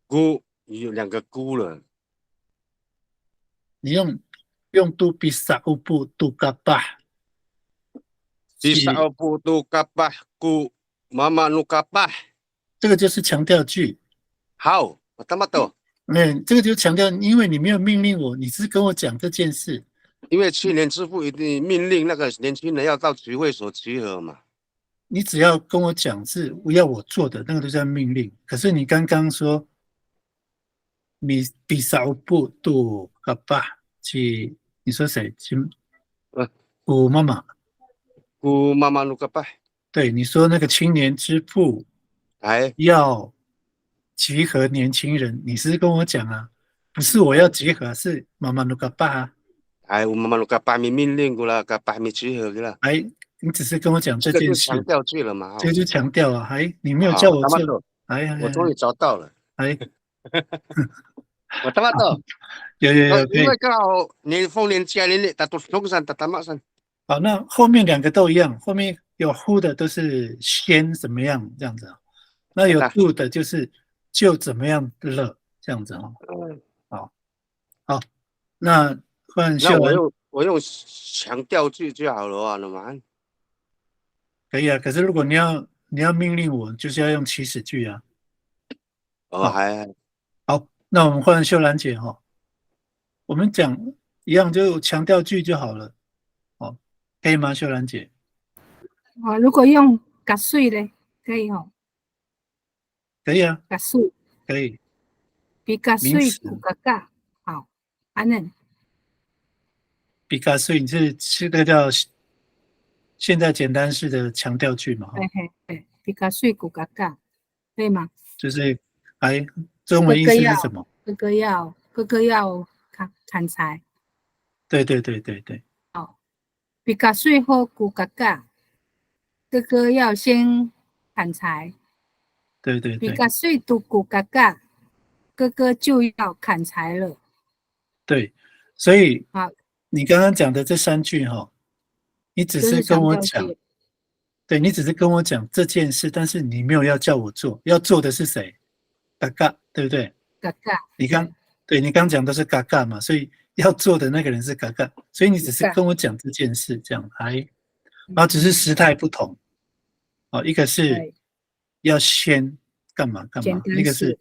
S4: 姑有2个姑了。
S1: 你用都比少部都个吧。
S4: 比少部都个吧，姑妈妈努个吧。
S1: 这个就是强调句。
S4: 好，我他妈的。
S1: 这个就强调，因为你没有命令我，你是跟我讲这件事。
S4: 因为去年支付一定命令那个年轻人要到集会所集合嘛。
S1: 你只要跟我讲是要我做的，那个都叫命令。可是你刚刚说，比少部都个吧，你说谁？姑妈妈。
S4: 姑妈妈努个吧。
S1: 对，你说那个青年之父要集合年轻人，你是跟我讲啊，不是我要集合，是妈妈努个吧。
S4: 我妈妈努个吧没命令过了，个吧没集合了。
S1: 你只是跟我讲这件事，
S4: 强调句了嘛？
S1: 这就强调啊，你没有叫我做。
S4: 我终于找到了。我他妈的，
S1: 有，
S4: 因为刚好你丰年祭你打到中山打马山。
S1: 好，那后面2个都一样，后面有 who 的都是先怎么样这样子啊，那有 do 的就是就怎么样了这样子啊。好，那换秀兰。
S4: 我用强调句就好了啊，那么
S1: 可以啊。可是如果你要命令我，就是要用祈使句啊。好，那我们换秀兰姐哈，我们讲一样就强调句就好了。可以吗，秀兰姐？
S2: 如果用嘎碎呢，可以哦。
S1: 可以啊。
S2: 嘎碎
S1: 可以。
S2: 比嘎碎古嘎嘎，好，安能。
S1: 比嘎碎，你是那个叫现在简单式的强调句嘛？
S2: 对，比嘎碎古嘎嘎，对吗？
S1: 就是中文意思是什么？
S2: 哥哥要砍柴。
S1: 对。
S2: 比嘎碎后古嘎嘎，哥哥要先砍柴。
S1: 对。
S2: 比嘎碎读古嘎嘎，哥哥就要砍柴了。
S1: 对，所以你刚刚讲的这3句你只是跟我讲，对，你只是跟我讲这件事，但是你没有要叫我做，要做的是谁？嘎嘎，对不对？
S2: 嘎嘎，
S1: 你刚讲的是嘎嘎嘛，所以要做的那个人是嘎嘎，所以你只是跟我讲这件事，这样然后只是时态不同。一个是要先干嘛，一个是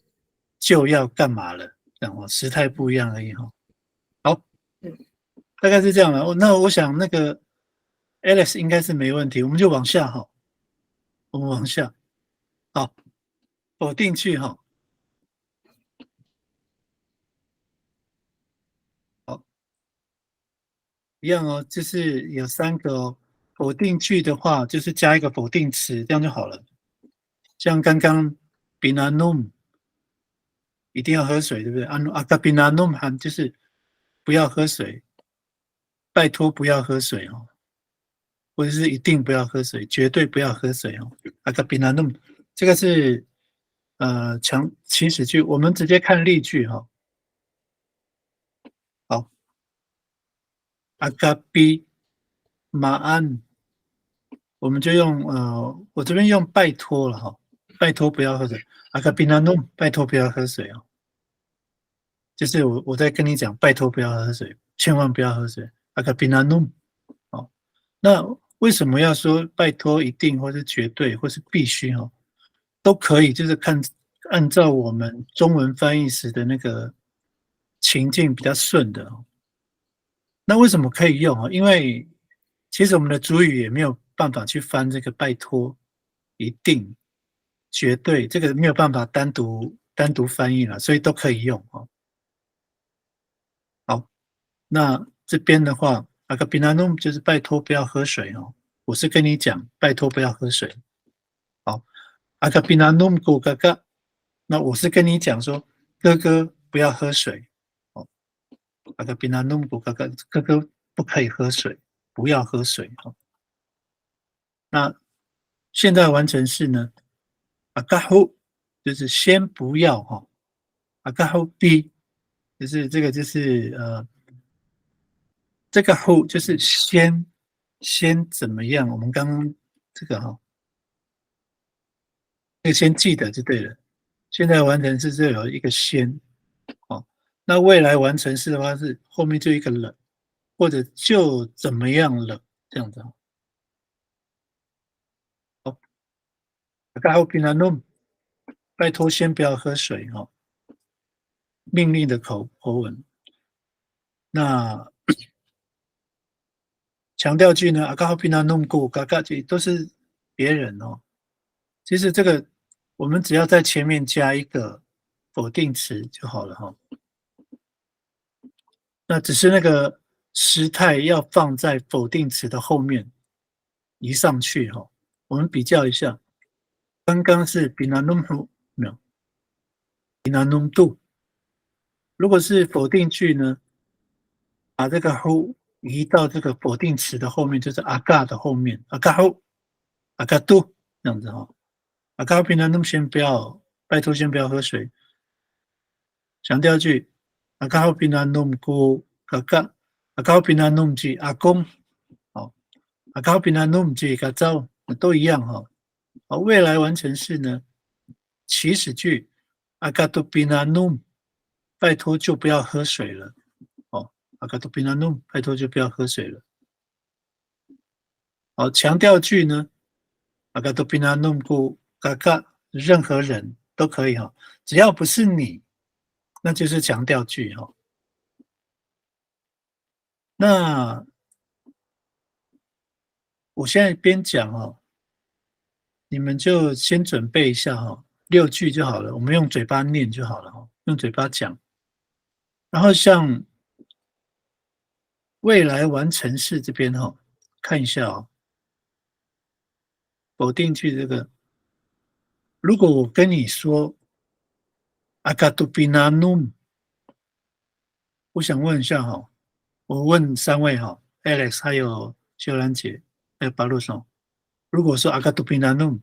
S1: 就要干嘛了，这样时态不一样而已哈。好，
S2: 嗯
S1: 大概是这样了。那我想那个 Alex 应该是没问题，我们就往下哈，我们往下。好，否定句哈。好，一样哦，就是有3个哦。否定句的话，就是加一个否定词，这样就好了。像刚刚 binanum 一定要喝水，对不对？aga binanum 含就是不要喝水，拜托不要喝水哦，或者是一定不要喝水，绝对不要喝水哦。aga binanum 这个是祈使句，我们直接看例句哈。好 ，aga bi maan 我们就用我这边用拜托了哈，拜托不要喝水。阿卡比纳弄，拜托不要喝水哦。就是我在跟你讲，拜托不要喝水，千万不要喝水。阿卡比纳弄，哦，那为什么要说拜托一定或是绝对或是必须哈？都可以，就是按照我们中文翻译时的那个情境比较顺的哦。那为什么可以用啊？因为其实我们的主语也没有办法去翻这个拜托、一定、绝对，这个没有办法单独翻译了，所以都可以用啊。好，那这边的话，阿卡比纳努就是拜托不要喝水哦。我是跟你讲，拜托不要喝水。好，阿卡比纳努古嘎嘎，那我是跟你讲说，哥哥不要喝水。哦，阿卡比纳努古嘎嘎，哥哥不可以喝水，不要喝水。哦，那现在完成式呢？阿嘎呼就是先不要哈，阿嘎呼 B 就是这个就是这个 who 就是先怎么样？我们刚刚这个哈，这个先记得就对了。现在完成式就有一个先，哦，那未来完成式的话是后面就一个了，或者就怎么样了这样子。好，阿嘎呼平常弄，拜托先不要喝水哈，命令的口吻。那强调句呢？阿嘎好平常弄过，嘎嘎都是别人哦。其实这个我们只要在前面加一个否定词就好了哈。那只是那个时态要放在否定词的后面移上去哈。我们比较一下，刚刚是 binanum 没有 binanum do， 如果是否定句呢，把这个 who 移到这个否定词的后面，就是 aga 的后面 aga who aga do 这样子哈。aga binanum 先不要，拜托先不要喝水。强调句，阿卡好平常弄姑嘎嘎，阿卡好平常弄句阿公，好，阿卡好平常弄句嘎糟，都一样哈。好，未来完成式呢？祈使句，阿卡都平常弄，拜托就不要喝水了。哦，阿卡都平常弄，拜托就不要喝水了。好，强调句呢？阿卡都平常弄姑嘎嘎，任何人都可以哈，只要不是你。那就是强调句哈。那我现在边讲哈，你们就先准备一下哈，6句就好了，我们用嘴巴念就好了哈，用嘴巴讲。然后像未来完成式这边哈，看一下哦，否定句这个，如果我跟你说 "Agatupinanum"， 我想问一下哈，我问3位哈 ，Alex 还有秀兰姐还有巴路松，如果说 "Agatupinanum"，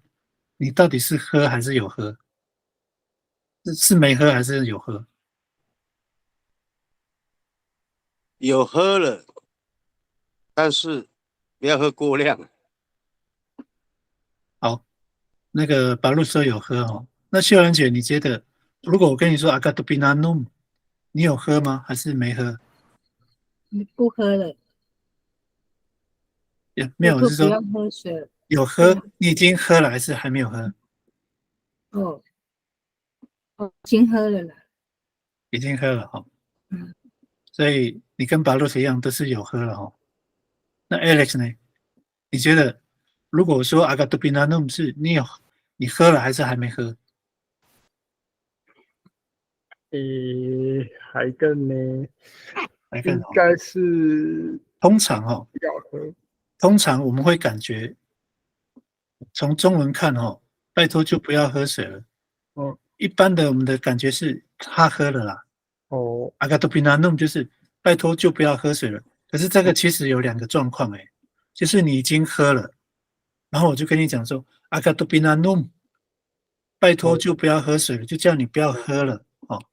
S1: 你到底是喝还是有喝？是没喝还是有喝？
S4: 有喝了，但是不要喝过量。
S1: 好，那个巴路说有喝哦。那秀兰姐，你觉得如果我跟你说 "Agatupinanum"， 你有喝吗？还是没喝？
S2: 你不喝了，
S1: 也没有，是说
S2: 不要喝水。
S1: 有喝，你已经喝了还是还没有喝？
S2: 哦，我已经喝了啦。
S1: 已经喝了哈。
S2: 嗯，
S1: 所以你跟巴洛特一样都是有喝了哈。那 Alex 呢？你觉得如果说阿嘎多比纳诺姆是你喝了还是还没喝？
S3: 还更呢？应
S1: 来看哦，
S3: 该是
S1: 通常哈，
S3: 要喝。
S1: 通常我们会感觉从中文看哈，拜托就不要喝水了。
S3: 哦
S1: 一般的我们的感觉是他喝了啦，
S3: 哦
S1: 阿嘎多比纳诺姆就是拜托就不要喝水了。可是这个其实有两个状况就是你已经喝了，然后我就跟你讲说阿嘎多比纳诺姆，拜托就不要喝水了，就叫你不要喝了哦。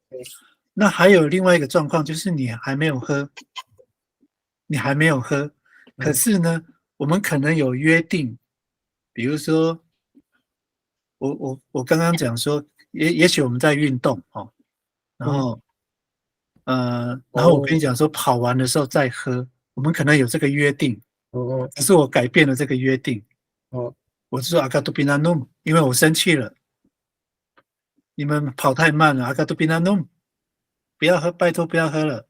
S1: 那还有另外一个状况就是你还没有喝，可是呢，我们可能有约定，比如说我刚刚讲说，也许我们在运动哦，然后然后我跟你讲说跑完的时候再喝，我们可能有这个约定，
S3: 哦
S1: 可是我改变了这个约定，
S3: 哦
S1: 我就说阿卡多比纳诺姆，因为我生气了，你们跑太慢了，阿卡多比纳诺姆，不要喝，拜托不要喝了。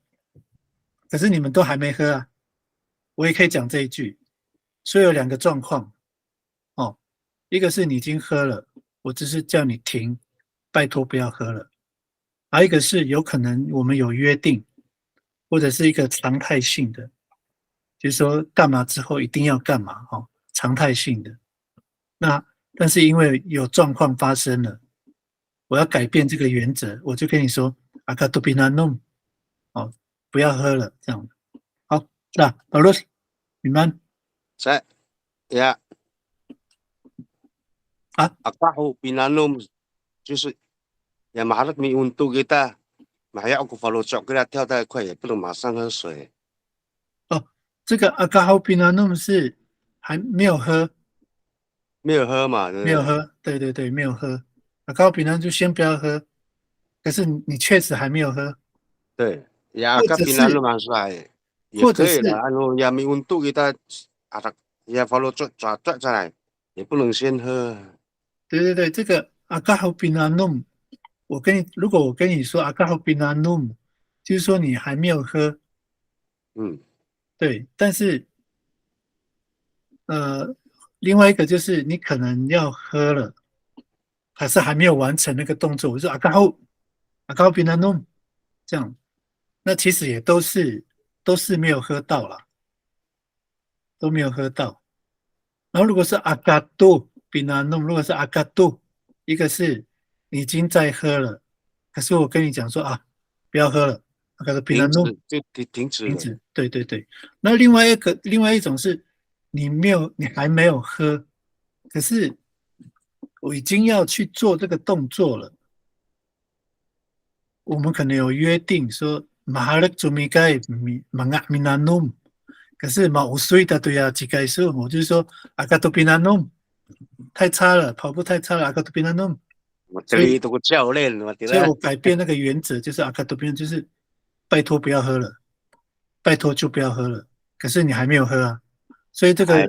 S1: 可是你们都还没喝啊，我也可以讲这一句。所以有两个状况哦，一个是你已经喝了，我只是叫你停，拜托不要喝了。还有一个是有可能我们有约定，或者是一个常态性的，就是说干嘛之后一定要干嘛哦，常态性的。那但是因为有状况发生了，我要改变这个原则，我就跟你说阿卡多比纳弄哦，不要喝了这样。好，那老罗，你们
S4: Saya ya
S1: 啊，
S4: akahu pinanum 就是也马上没温度给他，马上我follow 脚给他跳太快，也不能马上喝水。
S1: 这个阿卡豪比纳弄是还没有喝，
S4: 没有喝嘛，对不对？
S1: 没有喝，对对对，没有喝。阿卡豪比纳就先不要喝，可是你确实还没有喝，
S4: 对，呀，
S1: 或者
S4: 个槟榔
S1: 是
S4: 都蛮帅，也
S1: 或者是
S4: 可以的。然后也没温度给他，啊，他也发了抓下来，也不能先喝。
S1: 对对对，这个阿卡豪比纳弄，如果我跟你说阿卡豪比纳弄，就是说你还没有喝，
S4: 嗯，
S1: 对，但是另外一个就是你可能要喝了，还是还没有完成那个动作，我说阿卡豪比纳弄，这样，那其实也都是没有喝到啦，都没有喝到。然后如果是阿嘎杜比纳弄，如果是阿嘎杜，一个是你已经在喝了，可是我跟你讲说啊，不要喝了，阿嘎杜比纳
S4: 停
S1: 弄，
S4: 止就停止了。
S1: 停止。对对对。那另外一种是你还没有喝，可是我已经要去做这个动作了，我们可能有约定说马哈勒祖米盖米纳弄。可是5岁的对啊，几改说，我就是说阿卡多比纳弄太差了，跑步太差了，阿卡多比纳弄，
S4: 我这里都个教练，我对
S1: 所以我
S4: 了。
S1: 改变那个原则，就是阿卡多比纳，就是拜托不要喝了，拜托就不要喝了。可是你还没有喝啊，所以这个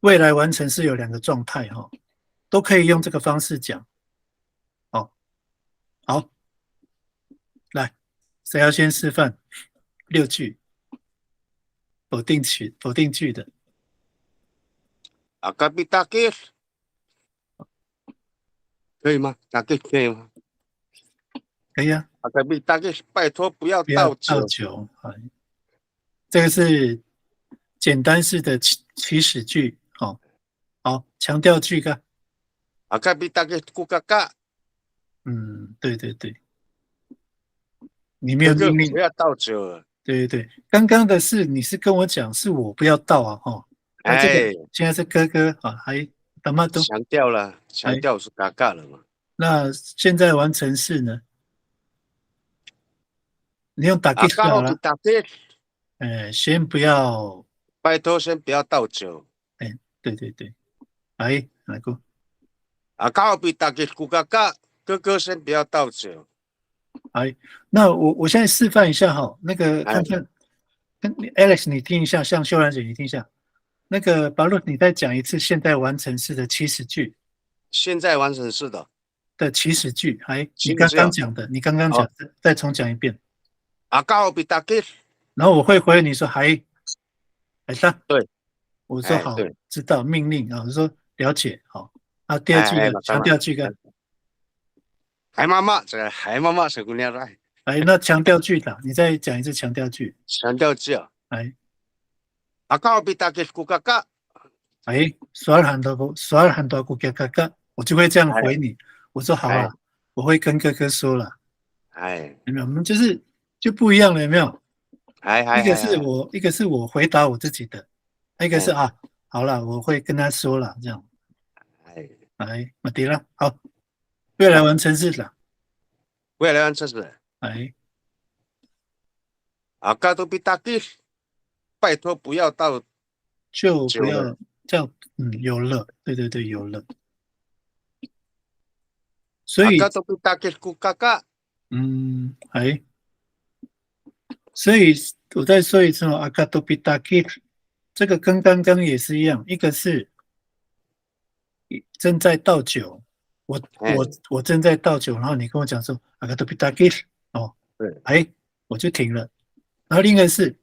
S1: 未来完成是有两个状态哈，都可以用这个方式讲。哦，好，来，谁要先示范6句否定句的？
S4: 阿卡比大吉，可以吗？大吉可以吗？
S1: 可以啊，
S4: 阿卡比大吉，拜托不要
S1: 不要
S4: 倒
S1: 倒
S4: 酒。
S1: 酒啊。这个是简单式的起始句，哦，好，强调句个，
S4: 阿卡比大吉，顾嘎嘎，
S1: 对对对，你没有
S4: 哥哥
S1: 命令，
S4: 不要倒酒。
S1: 对对对，刚刚的是你是跟我讲是我不要倒啊，哦，那这
S4: 哎，
S1: 个现在是哥哥啊，还大妈都，
S4: 强调了，强调是嘎嘎了嘛。
S1: 那现在完成式呢？你用打
S4: 阿
S1: g
S4: 卡好比
S1: 就好了，
S4: 大吉，
S1: 先不要，
S4: 拜托先不要倒酒。
S1: 对对对，来过，
S4: 阿卡好比大吉，顾嘎嘎，哥哥先不要倒酒。
S1: 那我现在示范一下哈，那个看看，跟 Alex 你听一下，像秀兰姐你听一下，那个巴洛你再讲一次现在完成式的起始句。
S4: 现在完成式的，
S1: 的祈使句，你
S4: 祈
S1: 刚
S4: 使哦
S1: 刚讲的，你刚刚讲的，再重讲一遍。
S4: Akao bitakir，
S1: 然后我会回你说还的，
S4: 对，
S1: 我说好，
S4: 对，
S1: 知道命令啊，我说了解，好。啊，第二句
S4: 哎，
S1: 呢，强调句干，
S4: 海妈妈，这个海妈妈是姑娘来，
S1: 那强调句的，你再讲一次强调句，
S4: 强调句啊
S1: 来，
S4: ，Akao bitakir ku kakak，soal
S1: 很多个哥哥，我就会这样回你，我说好了，我会跟哥哥说了，有没有？我们就不一样了，有没有？一个是我回答我自己的，一个是好了，我会跟他说了，这样，马迪了，好，未来完成式了，
S4: 未来完成式，Akao bitakir，拜托不要倒
S1: 就不要叫有了，对对对，有了，所以
S4: ，Akao bitakir ku kakak，
S1: 所以我再说一次哦，阿卡多比达 k 这个跟刚刚也是一样，一个是正在倒酒，我正在倒酒，然后你跟我讲说阿卡多比达 k 哦，
S4: 对，
S1: 我就停了。然后另一个是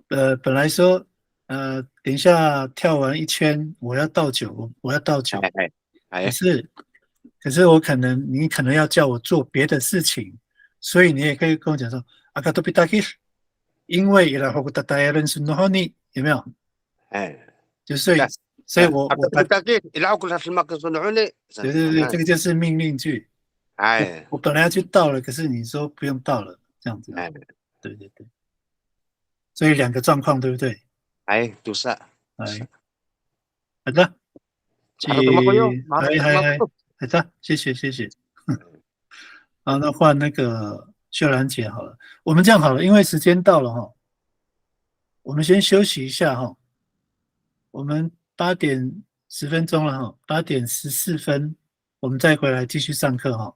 S1: 本来说等一下跳完一圈我要倒酒，我要倒酒，可是你可能要叫我做别的事情，所以你也可以跟我讲说阿卡多比达 k 因为伊拉后达达亚人是诺尼有没有？就所以我把对对对，这个就是命令句。我本来要去倒了，可是你说不用倒了，这样子。对对对，所以两个状况对不对？
S4: 都是。
S1: 好的，好的，谢谢。好，那换那个秀兰姐好了，我们这样好了，因为时间到了哈，我们先休息一下哈。我们8点10分了哈，8点14分，我们再回来继续上课哈。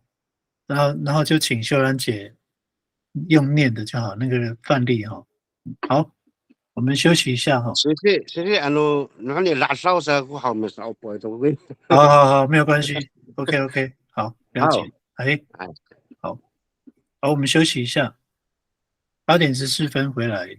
S1: 然后就请秀兰姐用念的就好，那个范例哈。好，我们休息一下哈。
S4: 谢谢，那你拉少噻，我好没少播的喂。
S1: 好，没有关系。OK，好，了解。好，我们休息一下，8点14分回来。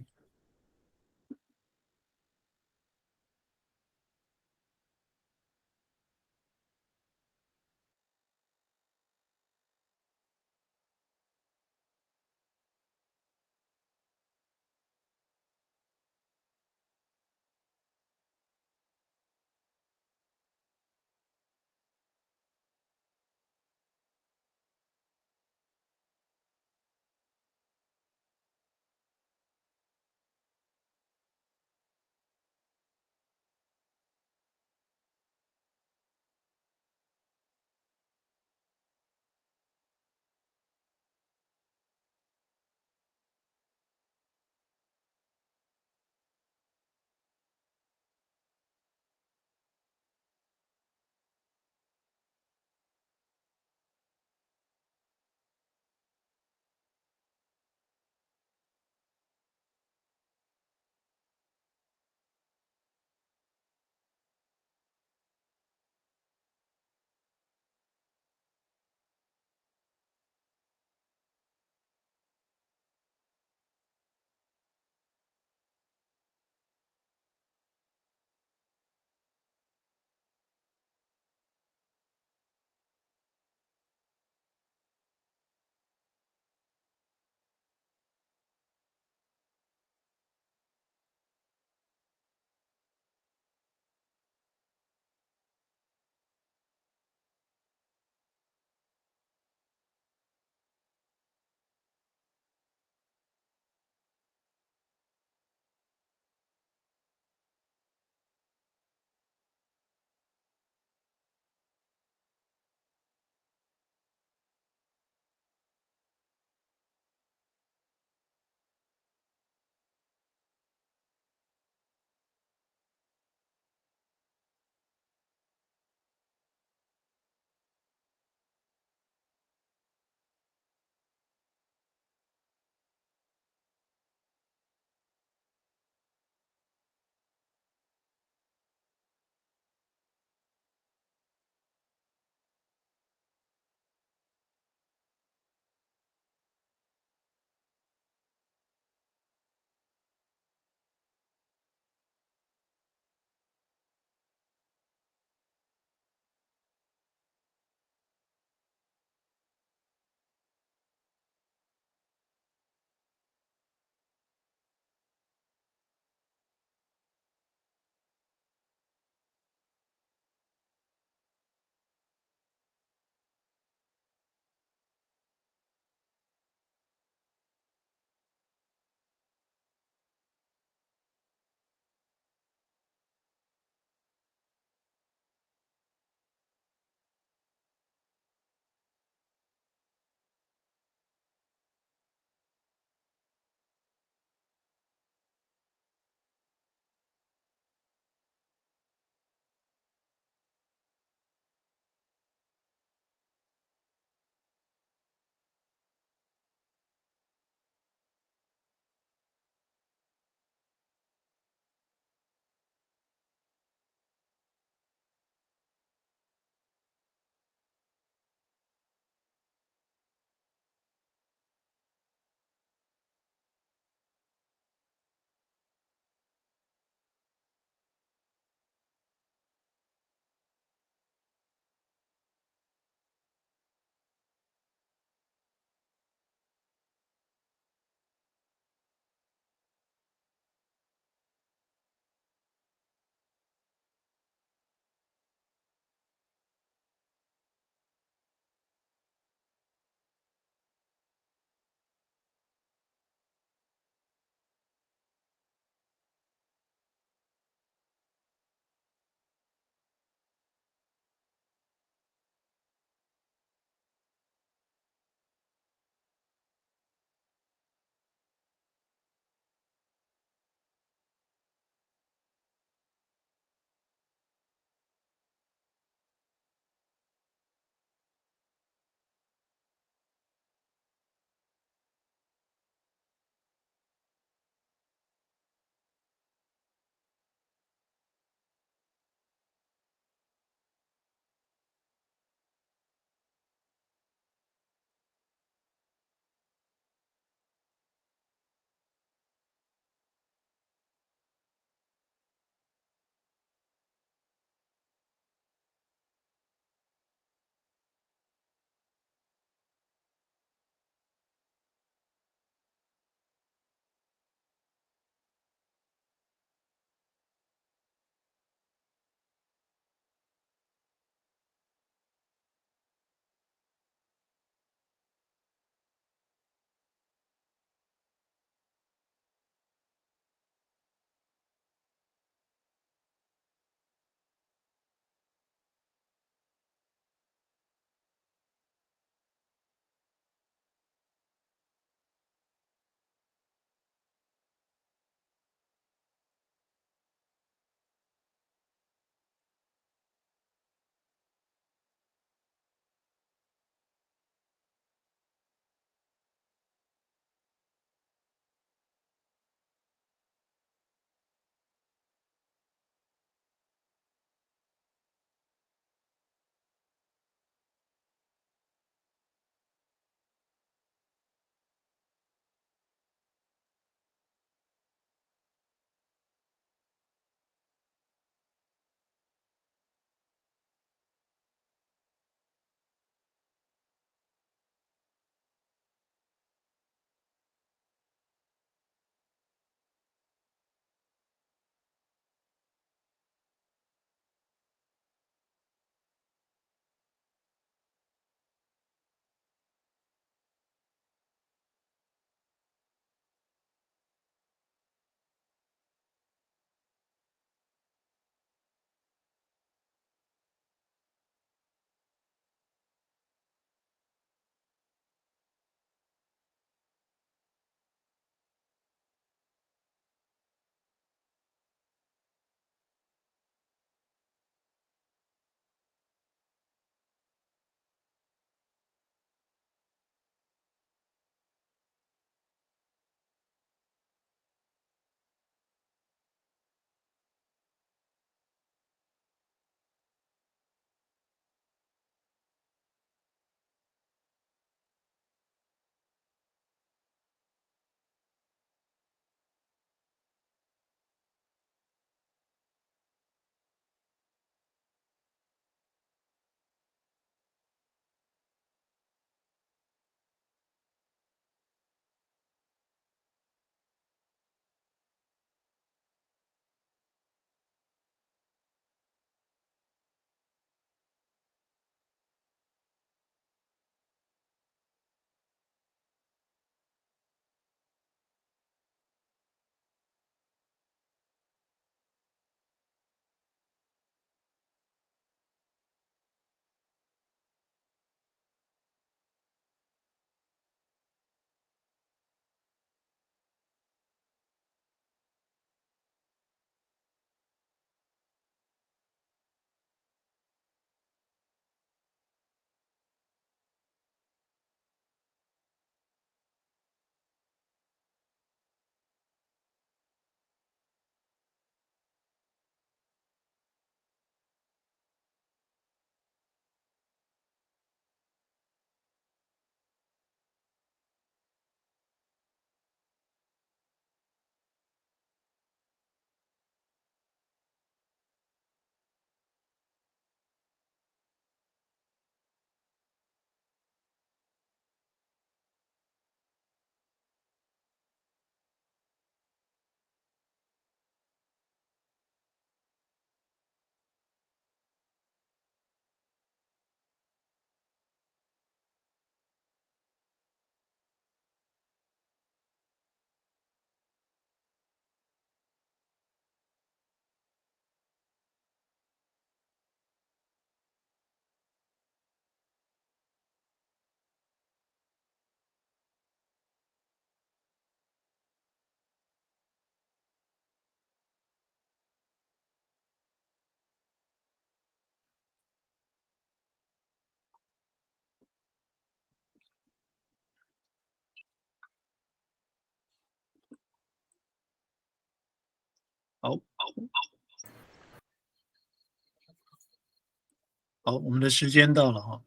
S1: 好，我们的时间到了哈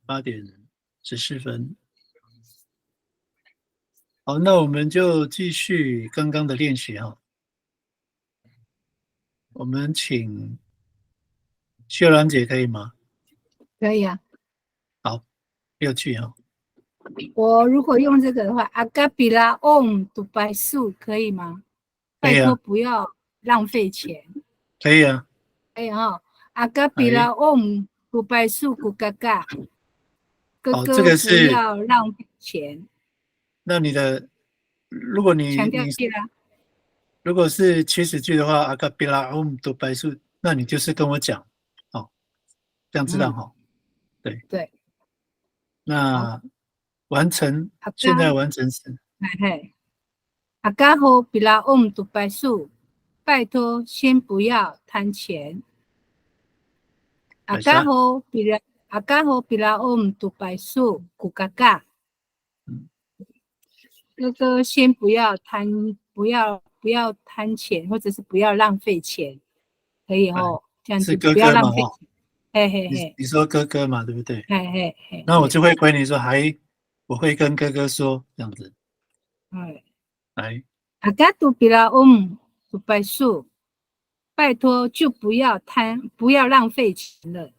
S1: ，8:14。好，那我们就继续刚刚的练习哈。我们请秀兰姐可以吗？
S2: 可以啊。
S1: 好，6句哈。
S2: 我如果用这个的话，阿嘎比拉翁杜拜树可以吗？
S1: 可以啊
S2: 拜托不要浪费钱。
S1: 可以啊。
S2: 可以哈。阿嘎比拉翁杜拜树古嘎嘎，哥
S1: 好，这
S2: 哥不
S1: 个是
S2: 要浪费钱。
S1: 那你的，如果
S2: 强调记啦。
S1: 如果是祈使句的话，阿嘎比拉都白数，那你就是跟我讲，哦，这样知道哈。对
S2: 对。
S1: 那完成，现在完成时，
S2: 嘿，阿嘎吼比拉翁杜拜树，拜托先不要贪钱。阿嘎吼比拉翁杜拜树古嘎嘎，哥哥先不要贪钱，或者是不要浪费钱，可以哦，这样子
S1: 是哥
S2: 不要
S1: 哥嘛哈。
S2: 浪费钱。嘿嘿嘿，
S1: 你说哥哥嘛，对不对？
S2: 嘿嘿嘿，
S1: 那我就会回你说，我会跟哥哥说这样子。来，
S2: 阿嘎杜比拉翁杜拜树，拜托就不要浪费钱了。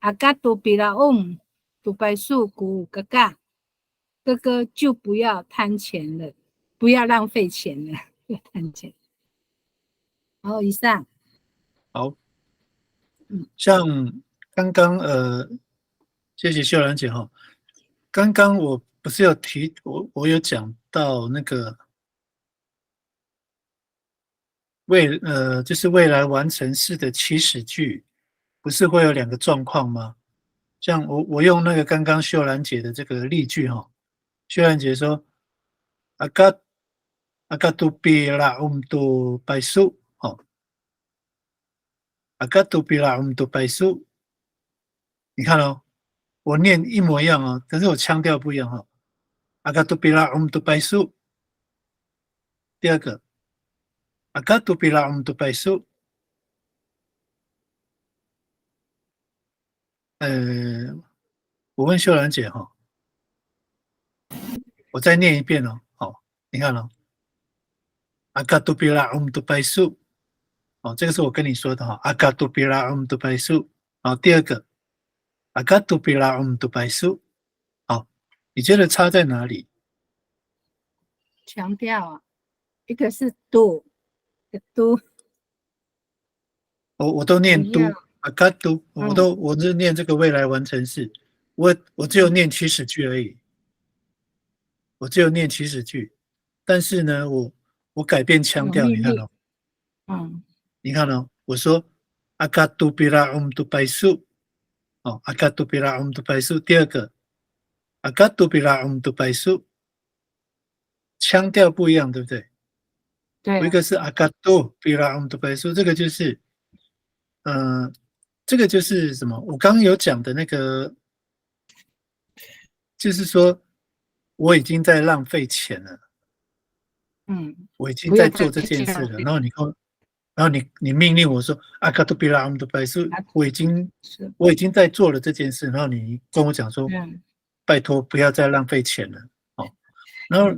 S2: 阿嘎杜比拉翁杜拜树古嘎嘎，哥哥就不要贪钱了，不要浪费钱了，不要贪钱。好，以上。
S1: 好，像刚刚谢谢秀兰姐哈。刚刚我不是有提，我有讲到那个就是未来完成式的祈使句，不是会有2个状况吗？像我用那个刚刚秀兰姐的这个例句哈，秀兰姐说阿嘎杜比拉杜拜苏，哦，阿嘎杜比拉杜拜苏，你看哦，我念一模一样哦，可是我腔调不一样哈。阿嘎杜比拉杜拜苏，第二个阿嘎杜比拉杜拜苏。我问秀兰姐哈，我再念一遍哦。好，你看哦，阿嘎杜比拉杜拜苏，哦，这个是我跟你说的哈，阿嘎杜比拉杜拜苏。好，第二个阿嘎杜比拉杜拜苏，好，你觉得差在哪里？
S2: 强调啊，一个是do，
S1: 我都念都，阿嘎都，我是念这个未来完成式，我只有念祈使句而已，我只有念祈使句，但是呢，我改变腔调，你看哦，你看哦，我说阿嘎都比拉杜拜苏，哦，阿嘎都比拉杜拜苏，第二个阿嘎都比拉杜拜苏，腔调不一样，对不对？
S2: 对，
S1: 一个是阿嘎都比拉杜拜苏，这个就是。这个就是什么？我刚刚有讲的那个，就是说我已经在浪费钱了。我已经在做这件事了。然后你命令我说阿卡杜比拉姆的白是我已经在做了这件事。然后你跟我讲说，拜托不要再浪费钱了。哦，然后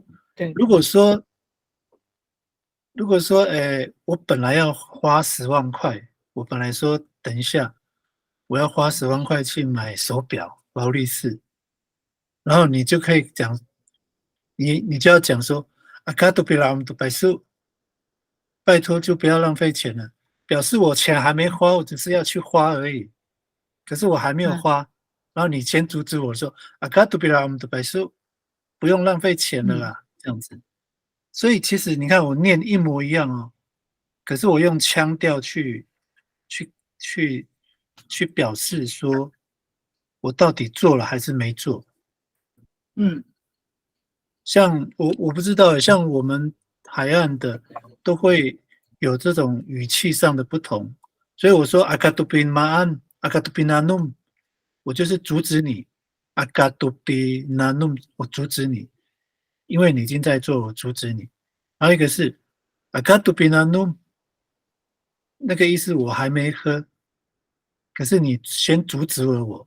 S1: 如果说，我本来要花10万块。我本来说等一下我要花10万块去买手表劳力士，然后你就可以讲，你就要讲说阿卡杜比拉姆的白素，拜托就不要浪费钱了，表示我钱还没花，我只是要去花而已，可是我还没有花，然后你先阻止我说阿卡杜比拉姆的白素，不用浪费钱了啦，这样子。所以其实你看我念一模一样哦，可是我用腔调去表示说，我到底做了还是没做。像我不知道，像我们海岸的都会有这种语气上的不同，所以我说阿卡杜比马安阿卡杜比纳努，我就是阻止你阿卡杜比纳努，我阻止你，因为你已经在做，我阻止你。还有一个是阿卡杜比纳努那个意思我还没喝，可是你先阻止了我。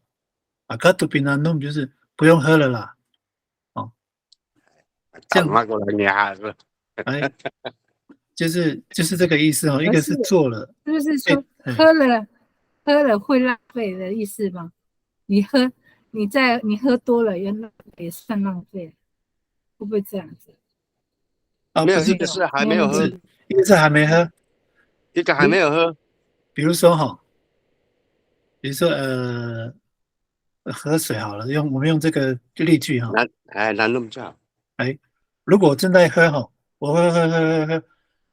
S1: Agatu binanum 就是不用喝了啦。哦，这样，
S4: 打骂过来你还是
S1: 哎，就是这个意思哦。一个是
S2: 而是
S1: 做了，
S2: 是不是
S1: 哎
S2: 说
S1: 哎，
S2: 喝了会浪费的意思吗？你喝多了也算浪费，会不会这样子？
S1: 不是，
S4: 没有一个是还没有喝，
S2: 没有那么
S1: 一个是还没喝。
S4: 一个还没有喝。
S1: 比如说哈，比如说喝水好了，我们用这个例句哈。
S4: 难弄叫。
S1: 哎，如果我正在喝哈，我喝，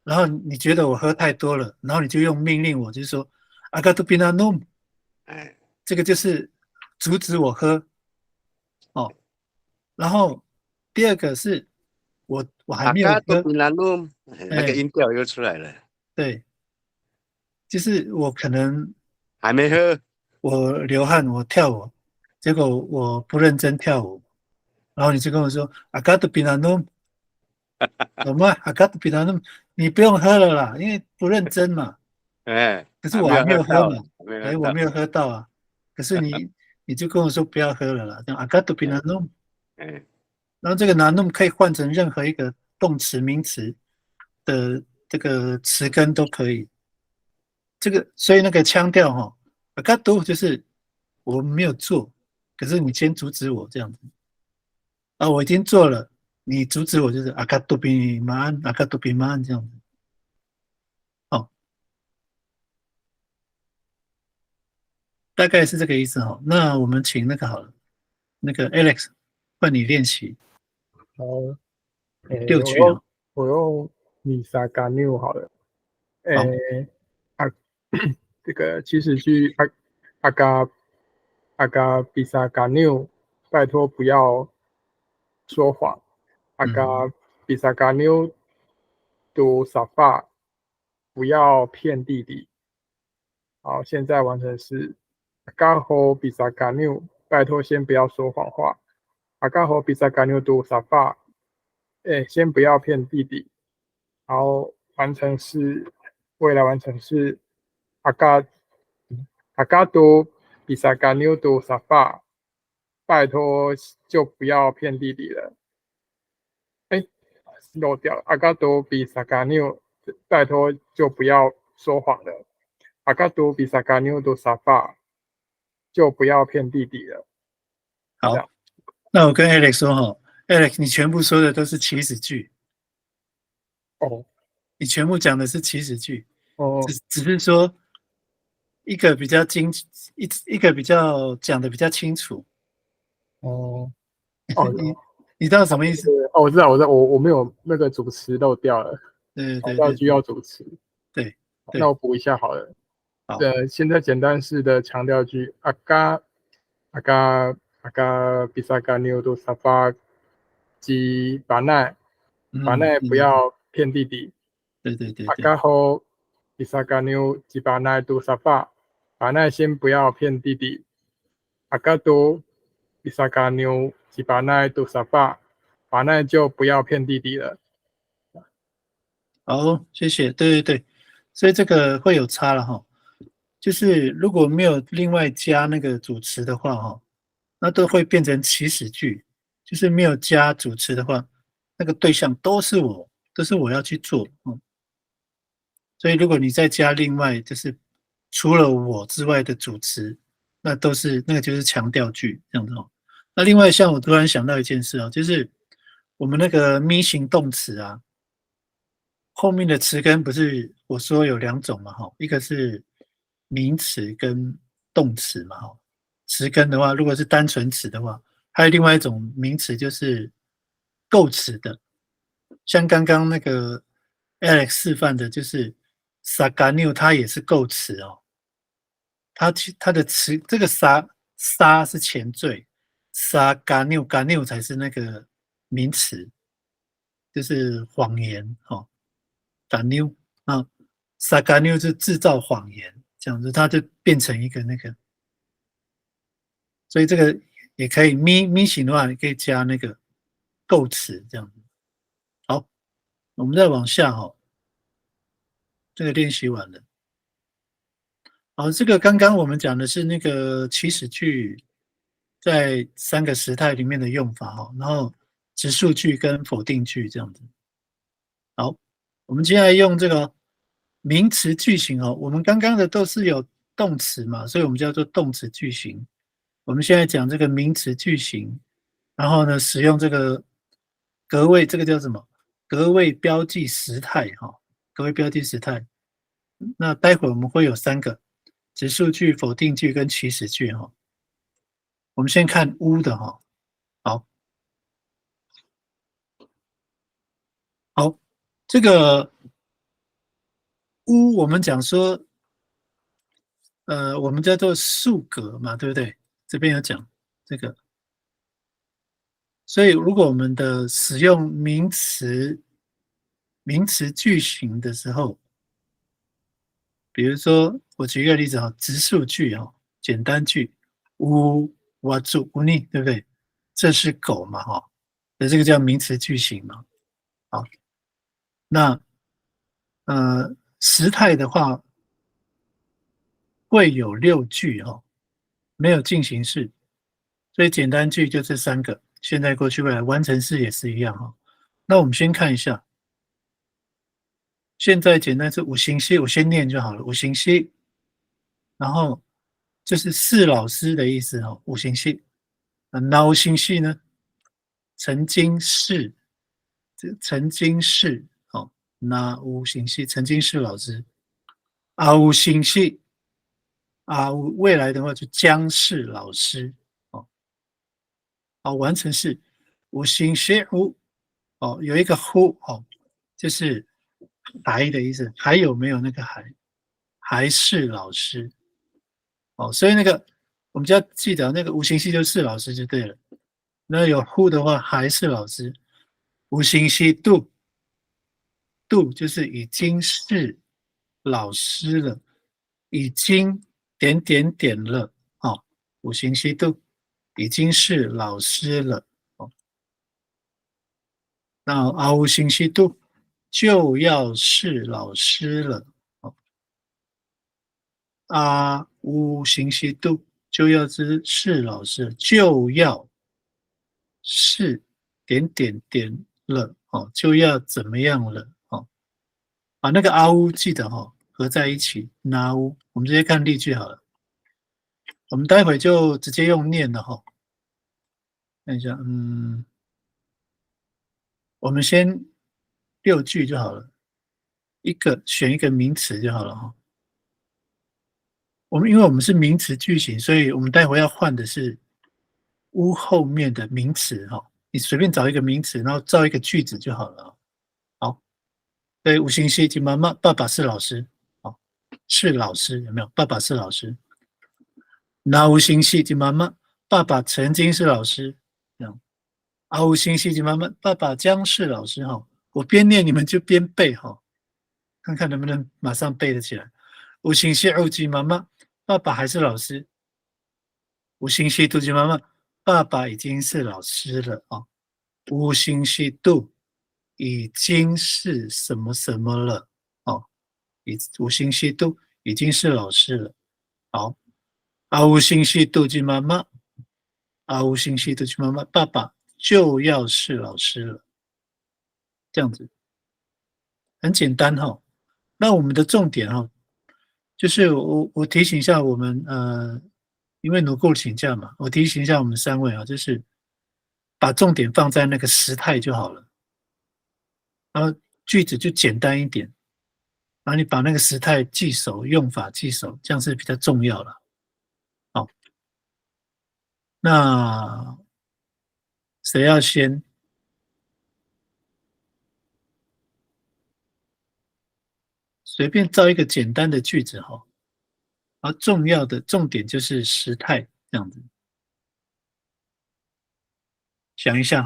S1: 然后你觉得我喝太多了，然后你就用命令我，就是说 Agatu binanum，
S4: 哎，
S1: 这个就是阻止我喝哦。然后第二个是我还没有
S4: 阿嘎都
S1: 喝。
S4: 比南弄，那个
S1: 哎，
S4: 音调又出来了，
S1: 对，就是我可能
S4: 还没喝。
S1: 我流汗，我跳舞，结果我不认真跳舞，然后你就跟我说 Agatu binanum，懂吗？Agatu binanum，你不用喝了啦，因为不认真嘛。
S4: 哎，
S1: 可是
S4: 还没有
S1: 我还没有喝嘛。
S4: 喝到，还没有喝
S1: 哎，我
S4: 到。
S1: 没有喝到啊。可是你就跟我说不要喝了啦，这样 Agatu
S4: 哎
S1: binanum，
S4: 哎，
S1: 然后这个 nanum 可以换成任何一个动词、名词的这个词根都可以。这个所以那个腔调哈，Agatu 就是我没有做，可是你先阻止我这样子啊，我已经做了，你阻止我就是 Agatu biman，Agatu biman 这样子。哦，大概是这个意思哈。那我们请那个好了，那个 Alex 换你练习
S3: 好，诶，我用
S1: 六句啊。
S3: 我用米萨嘎纽好了。
S1: 好，
S3: 诶，啊，这个祈使句阿嘎比萨嘎纽，拜托不要说谎。阿嘎
S1: 嗯，
S3: 比萨嘎纽杜萨法，不要骗弟弟。好，现在完成是阿嘎吼比萨嘎纽，拜托先不要说谎话。阿嘎吼比萨嘎纽杜萨法，先不要骗弟弟。然后未来完成是阿嘎阿嘎多比萨嘎纽多萨法，拜托就不要骗弟弟了。哎，漏掉了。阿嘎多比萨嘎纽，拜托就不要说谎了。阿嘎多比萨嘎纽多萨法，就不要骗弟弟了。这
S1: 好，
S3: 样
S1: 那我跟 Alex 说哈，Alex 你全部说的都是祈使句，
S3: 哦
S1: 你全部讲的是祈使句，
S3: 哦
S1: 只是说一个比较一个比较讲的比较清楚。
S3: 哦哦
S1: 你知道什么意思？
S3: 哦，我知道，我没有那个主词漏掉了，
S1: 对
S3: 调调句
S1: 对对对
S3: 要主词。
S1: 对对，
S3: 那我补一下好了。
S1: 好，
S3: 现在简单式的强调句，阿嘎比萨嘎牛多沙发及把奈不要骗弟弟。
S1: 对对对
S3: 阿
S1: 对，
S3: 嘎后比萨嘎牛及把奈多沙发，把奈先不要骗弟弟。阿嘎多比萨嘎牛及把奈多沙发，把奈就不要骗弟弟了。
S1: 好，谢谢，对对对，所以这个会有差了哈，就是如果没有另外加那个主词的话哈，那都会变成祈使句，就是没有加主词的话，那个对象都是我要去做。所以如果你再加另外就是除了我之外的主词，那个就是强调句这样子哦。那另外像我突然想到一件事啊，就是我们那个咪型动词啊，后面的词根不是我说有两种嘛哈，一个是名词跟动词嘛哈。词根的话，如果是单纯词的话，还有另外一种名词就是构词的，像刚刚那个 Alex 示范的，就是 Saganio，它也是构词哦。它的词这个沙是前缀，Saganio 才是那个名词，就是谎言哦。Ganio 啊，Saganio 是制造谎言，这样子它就变成一个那个，所以这个也可以咪型的话，你可以加那个构词这样子。好，我们再往下哈，这个练习完了。好，这个刚刚我们讲的是那个祈使句在3个时态里面的用法哈，然后直述句跟否定句这样子。好，我们接下来用这个名词句型哦，我们刚刚的都是有动词嘛，所以我们叫做动词句型。我们现在讲这个名词句型，然后呢，使用这个格位，这个叫什么？格位标记时态哈，格位标记时态。那待会我们会有3个直述句、否定句跟祈使句哈。我们先看乌的哈，好，这个乌我们讲说，我们叫做数格嘛，对不对？这边有讲这个，所以如果我们的使用名词句型的时候，比如说我举一个例子哈，直述句哈，简单句，乌我住乌尼，对不对？这是狗嘛哈，那这个叫名词句型嘛。好，那时态的话会有6句哈，没有进行式，所以简单句就这3个，现在、过去、未来，完成式也是一样哈。那我们先看一下，现在简单是五行系，我先念就好了。五行系，然后这是是老师的意思哈，五行系。那五行系呢？曾经是，曾经是，哦，那五行系曾经是老师。五行系未来的话就将是老师。完成式五行系有一个就是还的意思，还有没有那个还是老师所以那个我们就要记得那个五行系就是老师就对了。那有 who 的话还是老师，五行系 do 就是已经是老师了，已经点点点了五行系 do 已经是老师了那五行系 do 就要是老师了五行系 do 就要是老师，就要是点点点了就要怎么样了把那个乌记得合在一起那乌，我们直接看例句好了。我们待会就直接用念的看一下，我们先6句就好了，选一个名词就好了因为我们是名词句型，所以我们待会要换的是乌后面的名词你随便找一个名词，然后造一个句子就好了好，对，五行系及妈妈，爸爸是老师是老师，有没有？爸爸是老师。那五行系及妈妈，爸爸曾经是老师，这样。五行系及妈妈，爸爸将是老师我边念你们就边背看看能不能马上背得起来。五行系及妈妈，爸爸还是老师。五行系及妈妈，爸爸已经是老师了五行系已经是什么什么了五行系已经是老师了。好，五行系及妈妈，五行系及妈妈，爸爸就要是老师了。这样子很简单那我们的重点就是我提醒一下我们因为努够请假嘛，我提醒一下我们3位就是把重点放在那个时态就好了，然后句子就简单一点，然后你把那个时态记熟，用法记熟，这样是比较重要了。好，那谁要先？随便造一个简单的句子而重要的重点就是时态这样子。想一下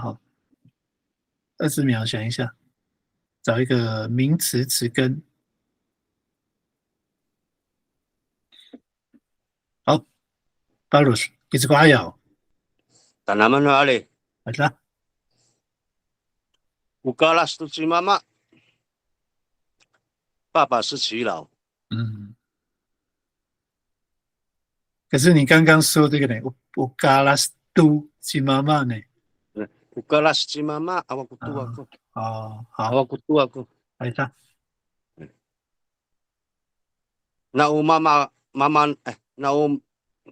S1: 20秒想一下，找一个名词词根。好 ，Barus， 你这个阿瑶，
S4: Tanaman na ali.
S1: 好的，
S4: Ugalas tu si mama. 爸爸是耆老。
S1: 可是你刚刚说这个呢，我嘎拉斯都吉妈妈呢？
S4: Ukalas si mama, awak kutu
S1: 啊
S4: aku.
S1: 哦，好，
S4: Awak kutu aku.
S1: 来吧。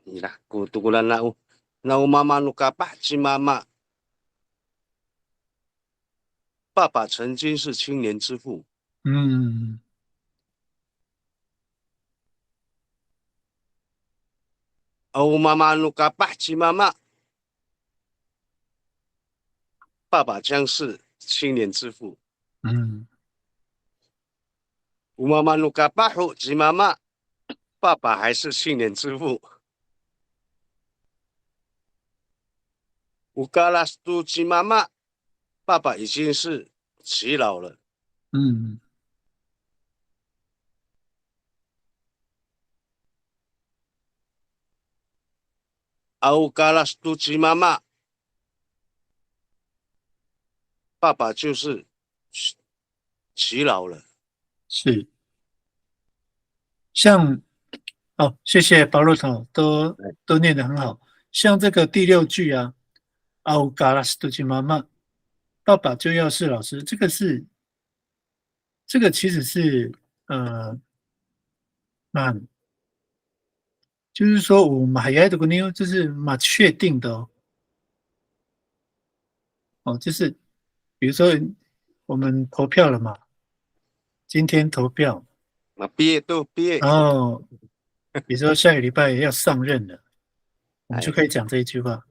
S4: Inilah, kutukulan na umama nukapa si mama. 爸爸曾经是青年之父。
S1: 嗯
S4: Umama nukapa si mama. 爸爸将是青年之父。
S1: 嗯
S4: Umama nukapa si mama. 爸爸还是青年之父。Ukalas tu si mama. 爸爸已经是耆老了。
S1: 嗯
S4: Ukalas tu si mama. 爸爸就是耆老了。
S1: 是。像哦，谢谢保罗头，都念得很好。像这个第6句啊，奥嘎拉斯多吉妈妈，爸爸就要是老师，这个其实是蛮就是说我们还要的个妞，就是蛮确定的哦。哦，就是比如说我们投票了嘛，今天投票，
S4: 毕业都毕业。
S1: 然后比如说下个礼拜要上任了，我们就
S4: 哎
S1: 可以讲这一句话。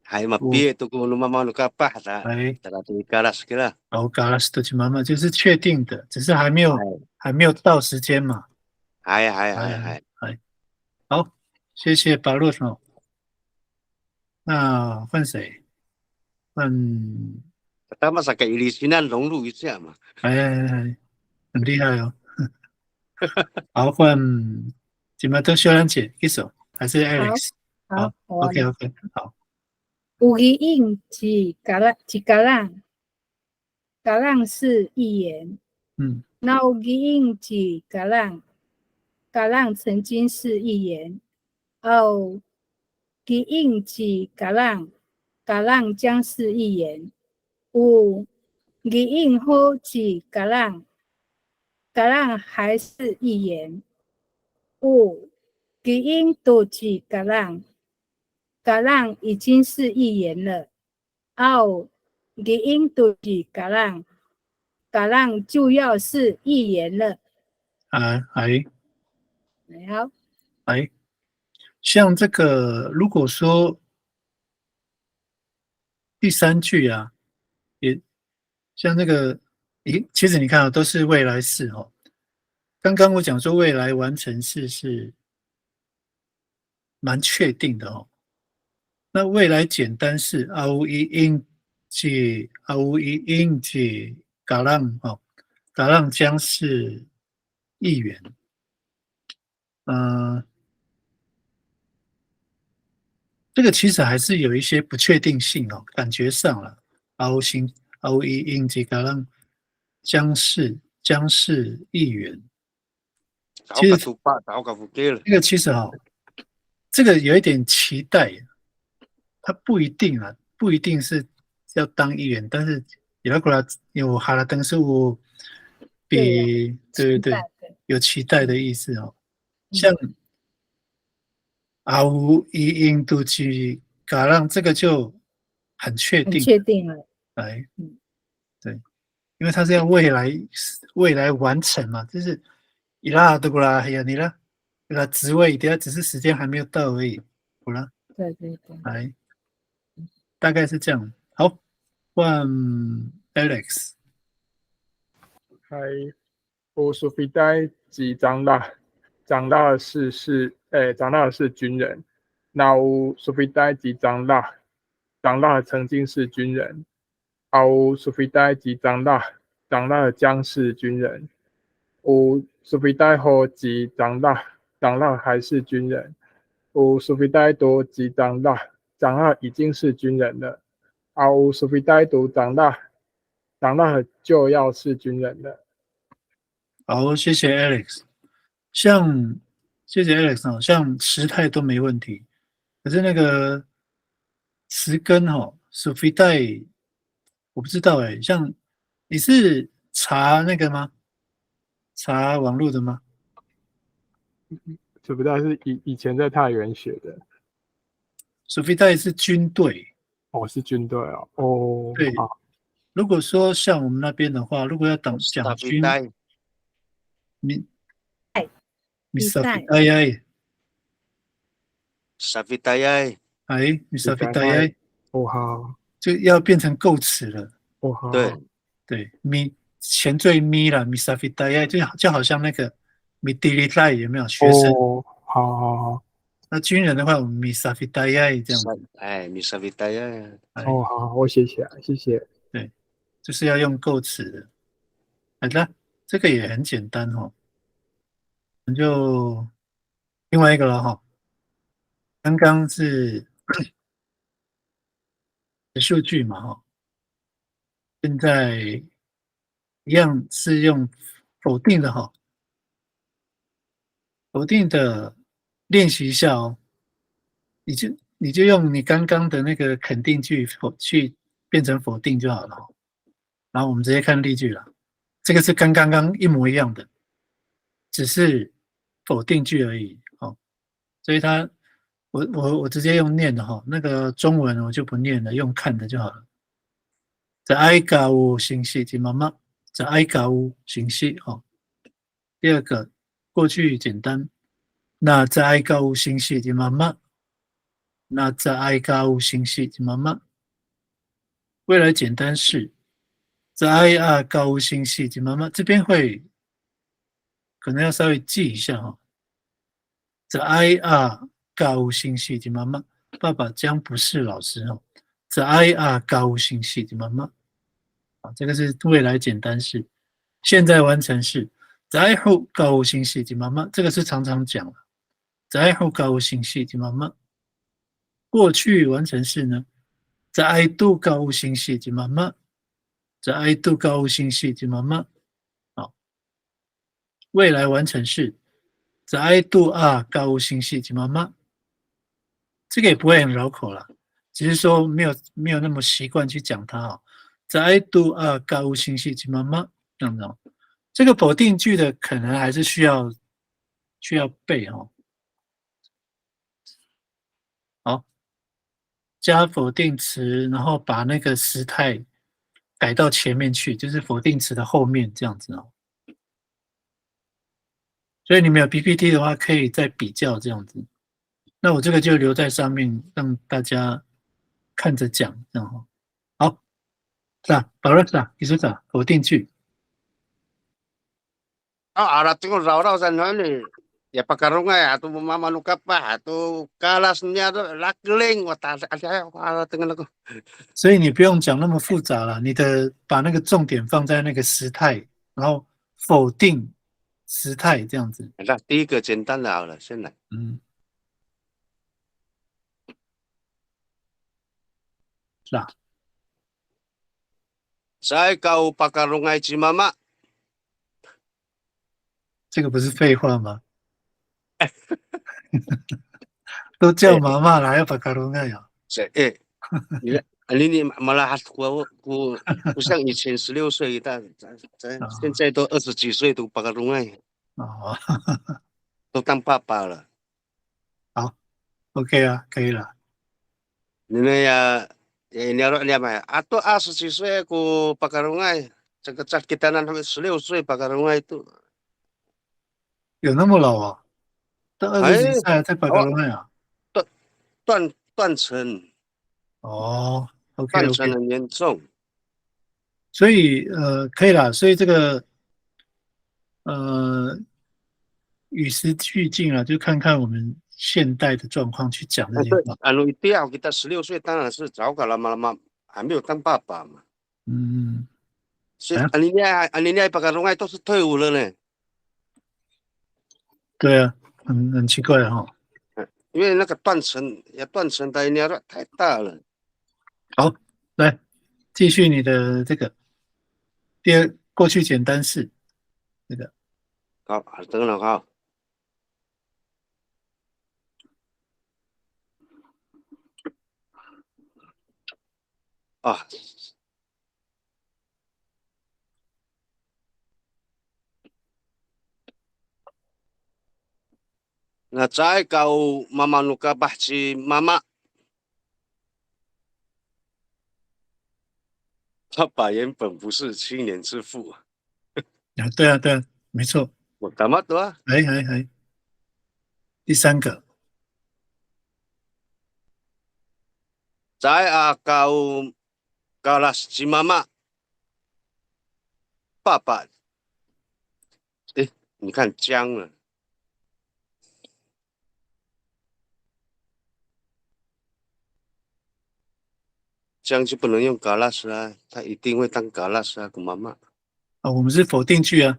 S4: 还嘛毕业都跟妈妈那个爸的，
S1: 哎，
S4: 大家都干了是个了。
S1: 奥嘎拉斯多吉妈妈就是确定的，只是还没有到时间嘛。
S4: 哎，
S1: 好，谢谢保罗头。那换谁？换
S4: 他们是给李新南融入一下嘛。
S1: 哎，很厉害哦。好，换金马登秀兰姐一首，还是 Alex？好，OK， 好。
S2: 有疑应即嘎浪，嘎浪是一言。
S1: 嗯，
S2: 那有疑应即嘎浪，嘎浪曾经是一言。有疑应即嘎浪，嘎浪将是一言。有疑应好即嘎浪，嘎浪还是一言。有疑应多即嘎浪。嘎浪已经是一言了，哦，疑应就是嘎浪，嘎浪就要是一言了。好，
S1: 像这个，如果说第3句啊，也像那个，其实你看啊，都是未来式哦。刚刚我讲说未来完成式是蛮确定的哦。那未来简单式啊乌伊应即嘎浪哦，嘎浪将是议员。这个其实还是有一些不确定性哦，感觉上了。阿乌伊应即嘎浪将是议员。其实这个其实这个有一点期待。他不一定啊，不一定是要当议员，但是有哈拉登是我比对有期待的意思哦。像阿乌伊印度去嘎让这个就很确定，
S2: 很确定了。
S1: 来，对，因为他是要未来完成嘛，就是伊拉德古拉还有你啦，那职位等下只是时间还没有到而已，好了，
S2: 对，
S1: 来。大概是这样。好，换 Alex。
S3: 嗨，我苏菲代即长大的是军人。那我苏菲代即长大的曾经是军人。我苏菲代即长大的将是军人。我苏菲代后即长大还是军人。我苏菲代多即长大已经是军人了。我苏菲代多长大就要是军人了。
S1: 好，谢谢 Alex。像谢谢 Alex 哦，像时态都没问题，可是那个词根哈，手飞带我不知道哎，像你是查那个吗？查网络的吗？
S3: 这不知道是以前在太原学的。
S1: 手飞带是军队，
S3: 哦，是军队哦。哦，
S1: 对。
S3: 好。
S1: 如果说像我们那边的话，如果要讲军，Sabiday, 你你
S2: 一代
S1: 手飞带呀，Savitayay. 哎，你手
S3: 比
S1: 飞
S3: 赛爱。
S1: 带呀，
S3: 哦，好。
S1: 就要变成构词了。
S3: 哦，好。
S4: 对，
S1: 对，前缀咪啦，咪沙菲达耶，就好像那个咪迪利带有没有学生？
S3: 哦，好好好。
S1: 那军人的话，我们咪沙菲达耶这样子，Mi
S4: Savitayay.
S1: 哎，
S3: 哦，好，我写起来，谢谢。
S1: 对，就是要用构词的。好的，这个也很简单哦，我们就另外一个了哈。刚刚是数据嘛哈，现在一样是用否定的哈，否定的练习一下哦。你就用你刚刚的那个肯定句去变成否定就好了。然后我们直接看例句了，这个是跟刚刚一模一样的，只是否定句而已。哦，所以我直接用念的哈，那个中文我就不念了，用看的就好了。在爱搞有信息及妈妈，在爱搞有信息哦。第二个过去简单，那在爱搞有信息及妈妈。那在爱嘎乌星系及妈妈，未来简单式，在爱啊高乌星系及妈妈这边会可能要稍微记一下哈，在爱啊高乌星系及妈妈，爸爸将不是老师哦，在爱啊高乌星系及妈妈，啊，这个是未来简单式，现在完成式，在后高乌星系及妈妈，这个是常常讲了，在后高乌星系及妈妈。过去完成式呢，在爱度高无星系及妈妈，在爱度高无星系及妈妈，好，未来完成式，在爱度啊高无星系及妈妈，这个也不会很绕口了，只是说没有那么习惯去讲它啊，在爱度啊高无星系及妈妈，这样子哦，这个否定句的可能还是需要背哦，好。加否定词，然后把那个时态改到前面去，就是否定词的后面这样子哦。所以你们有 PPT 的话，可以再比较这样子。那我这个就留在上面，让大家看着讲，这样哦。好，是啊，保罗是啊，你说啥？否定句。
S4: Arating raw sa nani. Ya pakarungay ato mamanu ka pa ato kalas niya do lakling wata ada arating ako.
S1: 所以你不用讲那么复杂了，你的把那个重点放在那个时态，然后否定时态这样子。
S4: 那第一个简单的好了，先来。
S1: 嗯，是啊。
S4: Sa ikaw pakarungay si mama.
S1: 这个不是废话吗？都叫
S4: 哎
S1: 妈妈了，还要把卡罗那呀？
S4: 你malah ku像以前16岁，现
S1: 啊
S4: 在都20几岁都pakarungay，
S1: 哦，
S4: 都当爸爸了。
S1: 好，OK 啊，可以了。
S4: 你们呀，你要你嘛，ato 20几岁ku pakarungay，这个在kita na 16岁pakarungay itu，
S1: 有那么老啊？到
S4: 哎，20
S1: 几岁还在巴卡
S4: 哦，
S1: 罗那呀？
S4: 断层
S1: 哦，OK
S4: 断层
S1: OK，
S4: 很严重。
S1: 所以可以啦。所以这个呃与时俱进啊，就看看我们现代的状况去讲这些
S4: 对，
S1: 话。
S4: 一定要给他16岁，当然是早搞了嘛，还没有当爸爸嘛。
S1: 嗯，
S4: 是
S1: 啊，
S4: 你那pakarungay都是退伍了呢，
S1: 对啊，很奇怪哈、哦。
S4: 因为那个断层的你要太大了。
S1: 好，来继续你的这个第二过去简单式这个。
S4: 好，等等好。啊，那再搞妈妈努个把起妈妈，爸爸原本不是青年之父，
S1: 啊，对啊，对啊，没错。
S4: 我干嘛的啊？
S1: 哎，第三个，
S4: 再搞搞了起妈妈，爸爸，哎，你看僵了。这样就不能用嘎拉斯啊，他一定会当嘎拉斯啊，跟妈妈
S1: 啊，我们是否定句啊。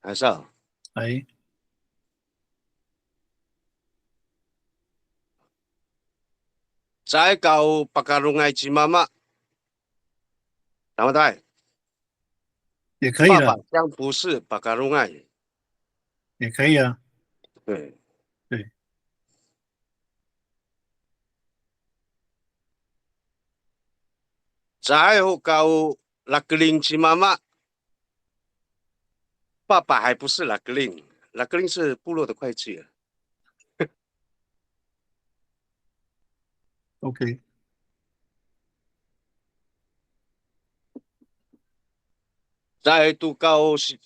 S4: 还是啊？
S1: 哎，
S4: 再搞巴卡隆埃及妈妈，然后带爸爸
S1: 也可以了，
S4: 将不是巴卡隆埃，
S1: 也可以啊。
S4: 对，
S1: 对，
S4: 再搞拉格林及妈妈，爸爸还不是拉格林，拉格林是部落的会计啊。
S1: OK，
S4: 再度搞是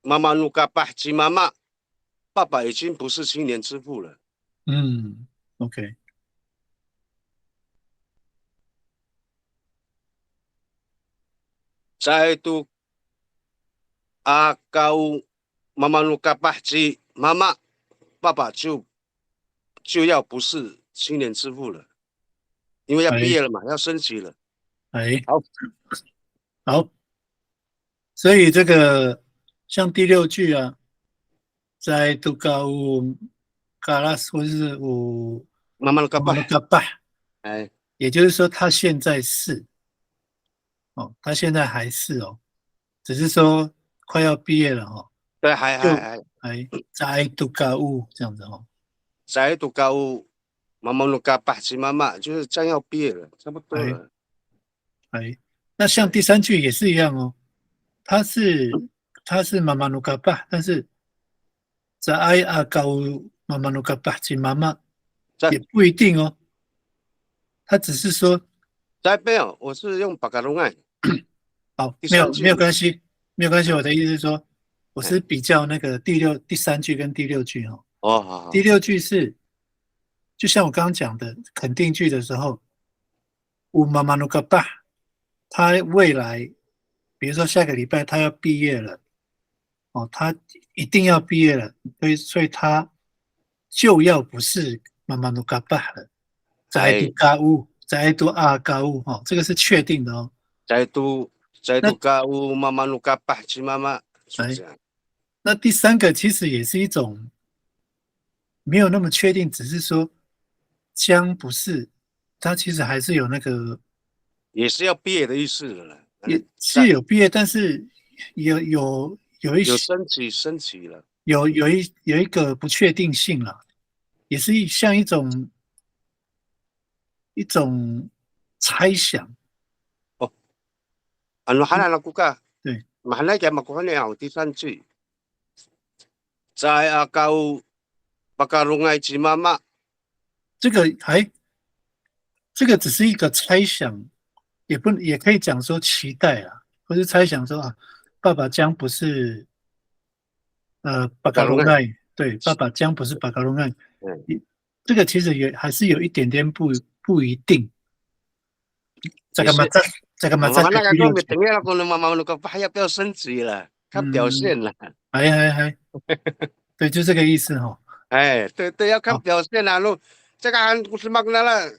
S4: 妈妈努嘎巴及妈妈，爸爸已经不是青年之父了。
S1: OK，
S4: 再度搞妈妈努嘎巴及妈妈，爸爸就要不是青年之父了，因为要毕
S1: 哎
S4: 业了嘛，要升级了。
S1: 哎，
S4: 好，
S1: 好，所以这个像第六句啊，在都高嘎拉斯或是有
S4: 慢慢的搞吧。
S1: 马鲁嘎巴，
S4: 哎，
S1: 也就是说他现在是哦，他现在还是哦，只是说快要毕业了哦，
S4: 对，还
S1: 就
S4: 还还
S1: 在都高乌这样子哦。
S4: 在读高，慢慢的搞吧，起妈妈就是将要毕业了，差不多
S1: 哎
S4: 了。
S1: 哎，那像第三句也是一样哦，他是妈妈努嘎巴，但是在爱阿高妈妈努嘎巴及妈妈
S4: 在
S1: 也不一定哦，他只是说
S4: 在没有，我是用巴卡隆爱
S1: 好，
S4: 第三句。
S1: 没有没有关系，没有关系。
S4: 哎
S1: 我的意思是说，我
S4: 哎，
S1: 是比较那个第三句跟第六句哦。
S4: 哦，好好，
S1: 第六句是就像我刚刚讲的肯定句的时候，乌妈妈努嘎巴，他未来比如说下个礼拜他要毕业了。哦，他一定要毕业了，所以他就要不是妈妈努嘎巴了，在读
S4: 哎，
S1: 嘎乌，在读阿嘎乌，哦，这个是确定的哦。
S4: 在读在
S1: 那
S4: 读高，慢慢的搞吧，起妈妈是
S1: 哎，
S4: 这样。
S1: 那第三个其实也是一种没有那么确定，只是说将不是，他其实还是有那个
S4: 也是要毕业的意思了啦。
S1: 也是
S4: 在
S1: 有毕业，但是有一些
S4: 升级了。
S1: 有一个不确定性了，也是像一种猜想。
S4: 哦，ano hana na kuka,
S1: 对，mahana
S4: kaya makuha niya ako, 第三句，在高bakarungay si mama，
S1: 这个这个只是一个猜想，也可以讲说期待啊，或是猜想说啊，爸爸将不是巴卡隆
S4: bakarungay，
S1: 奈，对，爸爸将不是巴卡隆奈，
S4: 嗯，
S1: 这个其实也还是有一点点不一定。这
S4: 也是，
S1: 个嘛在这个嘛在
S4: mahana
S1: 第
S4: ka
S1: 六
S4: ko, may
S1: 句，tingin
S4: ako ng mama no ka pa, 要不要升级了，看表
S1: 嗯，
S4: 现了。
S1: 还，对，就这个意思哈、哦。
S4: 哎，对对，要看
S1: 好，
S4: 表现啊，这个还不是 magna 了，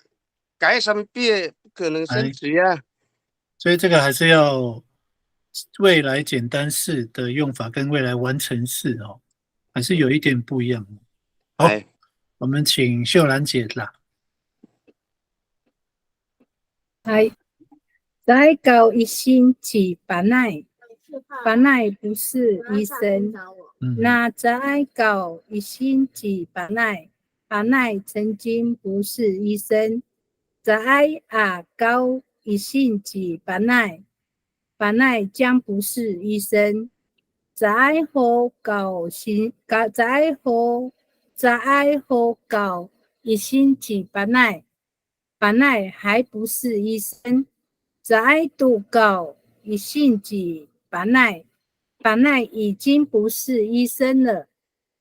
S4: 改什么毕业不可能升
S1: 哎，
S4: 级啊。
S1: 所以这个还是要未来简单式的用法跟未来完成式哦，还是有一点不一样。好，
S4: 哎，
S1: 我们请秀兰姐啦。
S2: 还再搞一星期班奈，班奈不是医生。那再搞一星期班奈，班奈曾经不是医生。在高一性及本来将不是医生。在何高心在何高一性及本来还不是医生。在度高一性及本来已经不是医生了。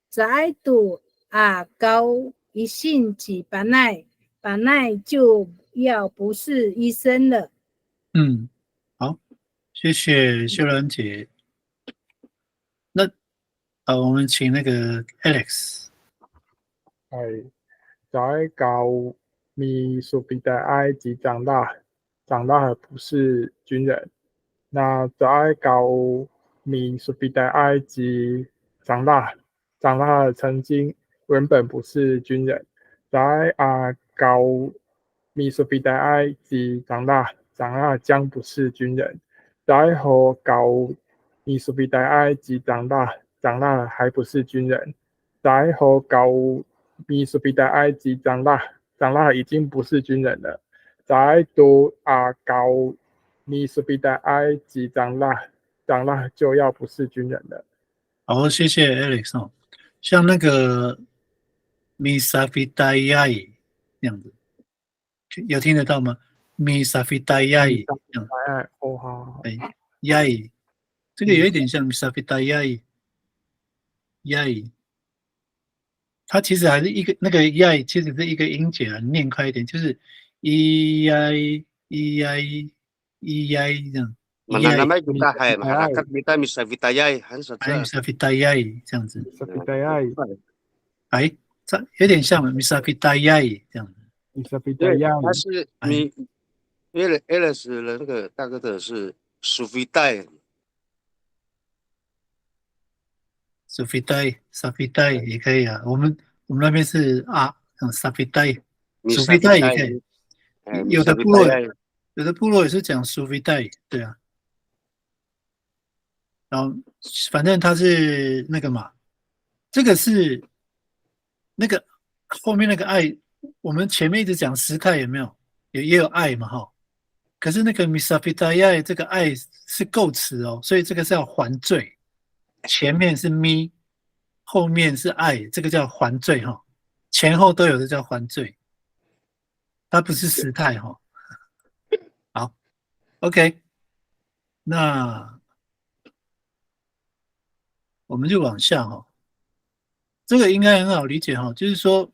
S2: 在度高一性及本来就要不是医生了。
S1: 好，谢谢秀兰姐。那我们请那个 Alex。
S3: 在高米苏比的埃及长大的不是军人。那在高米苏比的埃及长大的曾经原本不是军人。在高米苏比的埃及长大将不是军人。在和高米苏比的埃及长大还不是军人。在和高米苏比的埃及长大已经不是军人了。在读高米苏比的埃及长大就要不是军人了。
S1: 好，谢谢 Alex 哦。像那个 Misafidayai 这样子，有听得到吗？Misafidayai 这样，
S3: 好，yai
S1: 这个有一点像 Misafidayai yai，它其实还是一个那个 yai 其实是一个音节啊，念快一点，就是 ei ei ei 这样。
S4: Mana namanya juga hai masyarakat kita bisa vitayai han
S1: Misafidayai 这样子。
S3: Misafidayai
S1: 有点像 Misafidayai 这样子。
S4: 他是你Alex 的那个大哥的是 Sufidai
S1: Sufidai 也可以啊。我们那边是Sufidai Sufidai 也可以。有的部落也是讲 Sufidai， 对啊。然后反正他是那个嘛，这个是那个后面那个爱，我们前面一直讲时态有没有？也有爱嘛哈。可是那个 Misafidayai 这个爱是构词哦，所以这个是要还罪。前面是咪，后面是爱，这个叫还罪哈。前后都有的叫还罪，它不是时态哈。好 ，OK， 那我们就往下哈。这个应该很好理解哈，就是说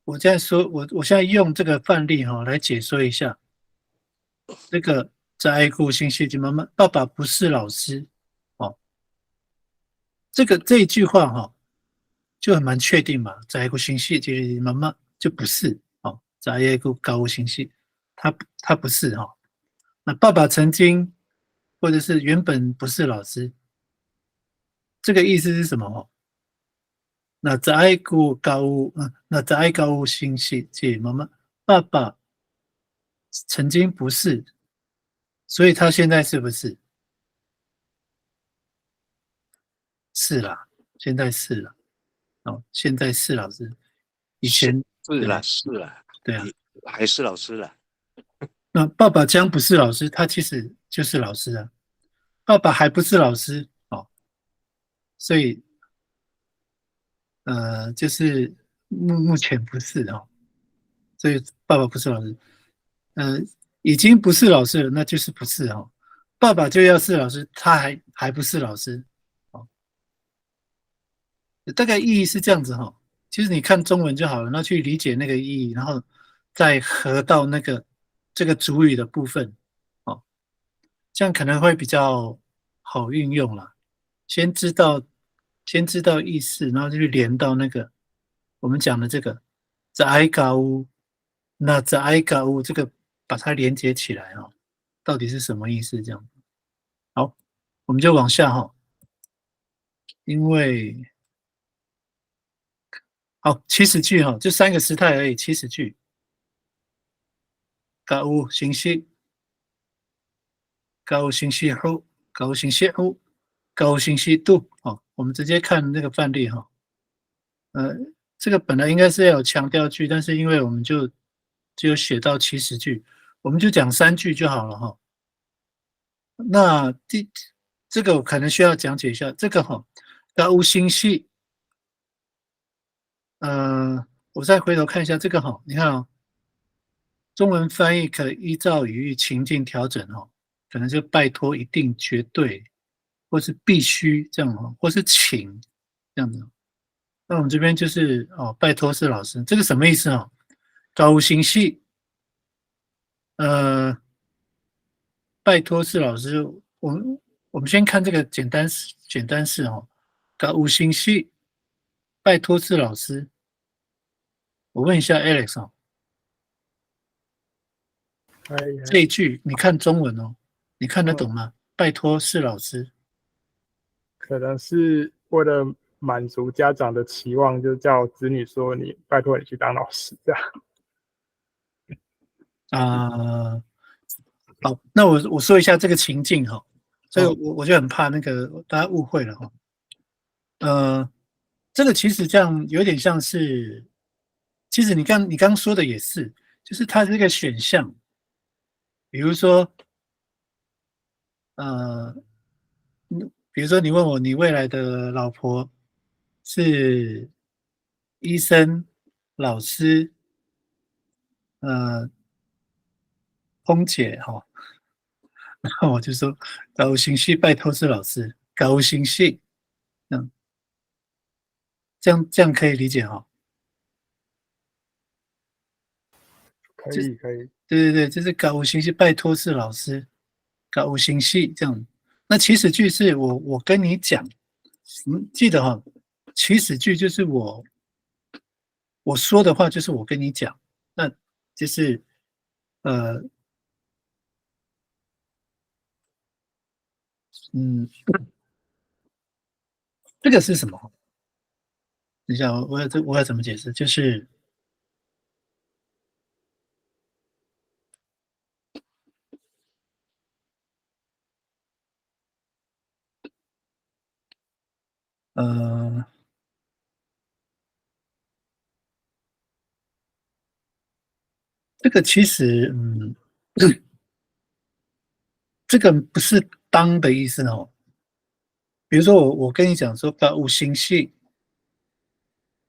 S1: 我现在说我现在用这个范例哈来解说一下。这个在爱顾新世纪妈妈，爸爸不是老师哦。这一句话哈，就很蛮确定嘛。在爱顾新世纪妈妈就不是哦，在爱顾高新系，他不是哈。那爸爸曾经或者是原本不是老师，这个意思是什么哦？那在爱顾高那在爱高新世纪妈妈，爸爸曾经不是。所以他现在是不是？是啦，现在是了。哦，现在是老师，以前
S4: 是啦，
S1: 对啊，
S4: 还是老师了。
S1: 那爸爸将不是老师，他其实就是老师啊。爸爸还不是老师哦，所以就是目前不是哦，所以爸爸不是老师。已经不是老师了，那就是不是哦。爸爸就要是老师，他还不是老师。大概意义是这样子哈，其实你看中文就好了，那去理解那个意义，然后再合到这个主语的部分，哦，这样可能会比较好运用啦。先知道意思，然后就去连到那个我们讲的这个在埃嘎乌，那在埃嘎乌这个把它连接起来哦，到底是什么意思？这样，好，我们就往下哈，因为。好，70句哈，就3个时态而已，70句。高信息，高信息后，高信息后，高信息度。哦，我们直接看那个范例哈。这个本来应该是要有强调句，但是因为我们就就写到祈使句，我们就讲3句就好了哈。那这个我可能需要讲解一下，这个哈，高星系，我再回头看一下这个哈，你看哦，中文翻译可依照语义情境调整哦，可能就拜托、一定、绝对，或是必须这样哦，或是请这样子。那我们这边就是哦，拜托是老师，这个什么意思哦？高星系，拜托是老师，我们先看这个简单式哦，高星系，拜托是老师。我问一下 Alex 哦，这一句你看中文哦，你看得懂吗？拜托是老师，
S3: 可能是为了满足家长的期望，就叫子女说你拜托你去当老师这样。
S1: 好，那我说一下这个情境哈，这个我就很怕那个大家误会了哈。这个其实这样有点像是，其实你刚说的也是，就是它这个选项，比如说，比如说你问我你未来的老婆是医生、老师、空姐哈，那我就说高兴系拜托是老师，高兴系，这样可以理解哈。
S3: 可以可以，
S1: 对对对，就是高兴系拜托是老师，高兴系这样。那祈使句是我跟你讲，记得哈，祈使句就是我说的话就是我跟你讲，那就是呃嗯，这个是什么？等一下，我要怎么解释？就是呃，这个其实这个不是当的意思哦。比如说我跟你讲说把五行系，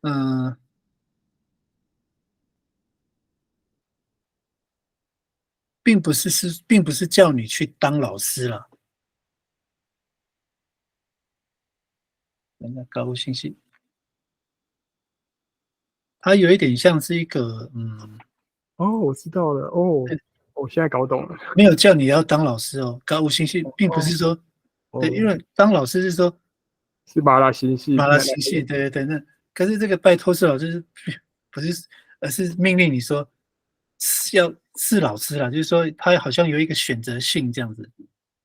S1: 嗯、并不是叫你去当老师了。那高信息，它有一点像是一个
S3: 哦，我知道了，哦，我现在搞懂了。
S1: 没有叫你要当老师哦。高信息并不是说，对，因为当老师是说
S3: 是麻辣星系，
S1: 马拉西系，对对对。那可是这个拜托是老师不是，而是命令你说是老师啦，就是说他好像有一个选择性这样子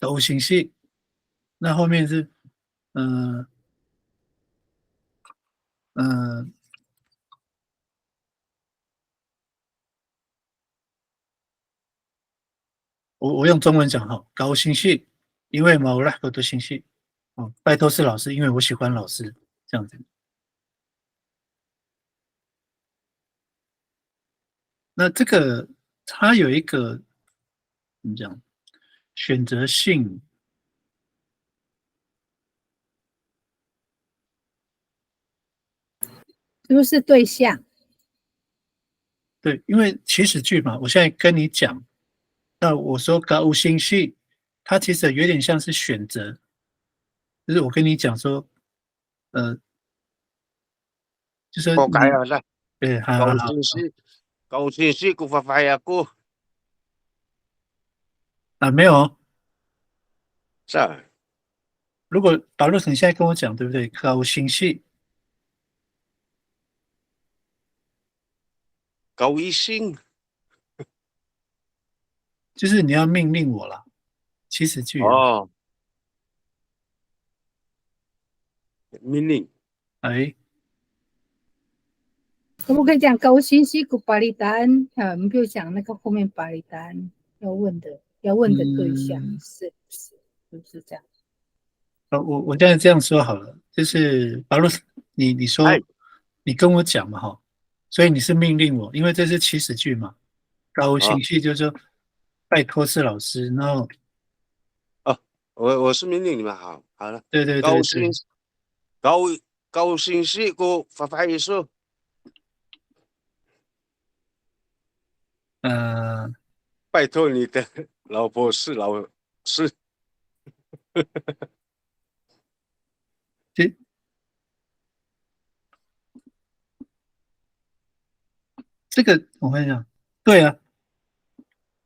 S1: 的 O 型系。那后面是嗯嗯。我用中文讲哈，高兴系，因为某那个多兴趣，哦，拜托是老师，因为我喜欢老师，这样子。那这个它有一个怎么讲？选择性，
S2: 是不是对象？
S1: 对，因为祈使句嘛，我现在跟你讲，那我说高兴系，它其实有点像是选择，就是我跟你讲说，呃，就是
S4: Kau kaya lah.
S1: 对，好，Kau
S4: sisi ku fafaya ko.
S1: 没有哦。
S4: Sa,
S1: 如果保罗，你现在跟我讲，对不对？高兴系，
S4: kau ising.
S1: 就是你要命令我啦，祈使句。
S4: Oh, meaning.
S1: 哎，
S2: 可不可以讲高薪西古巴利丹？我们就讲那个后面巴利丹要问的对象是不是这样？
S1: 我现在这样说好了，就是保罗，你说
S4: 哎
S1: 你跟我讲嘛哈，所以你是命令我，因为这是祈使句嘛。高兴系就是说拜托是老师，然后
S4: 我是命令你们好了。
S1: 对对对
S4: 高兴
S1: 对，
S4: 高高兴是个发发艺术，
S1: 呃，
S4: 拜托你的老婆是老师。
S1: 这个我跟你讲，对啊，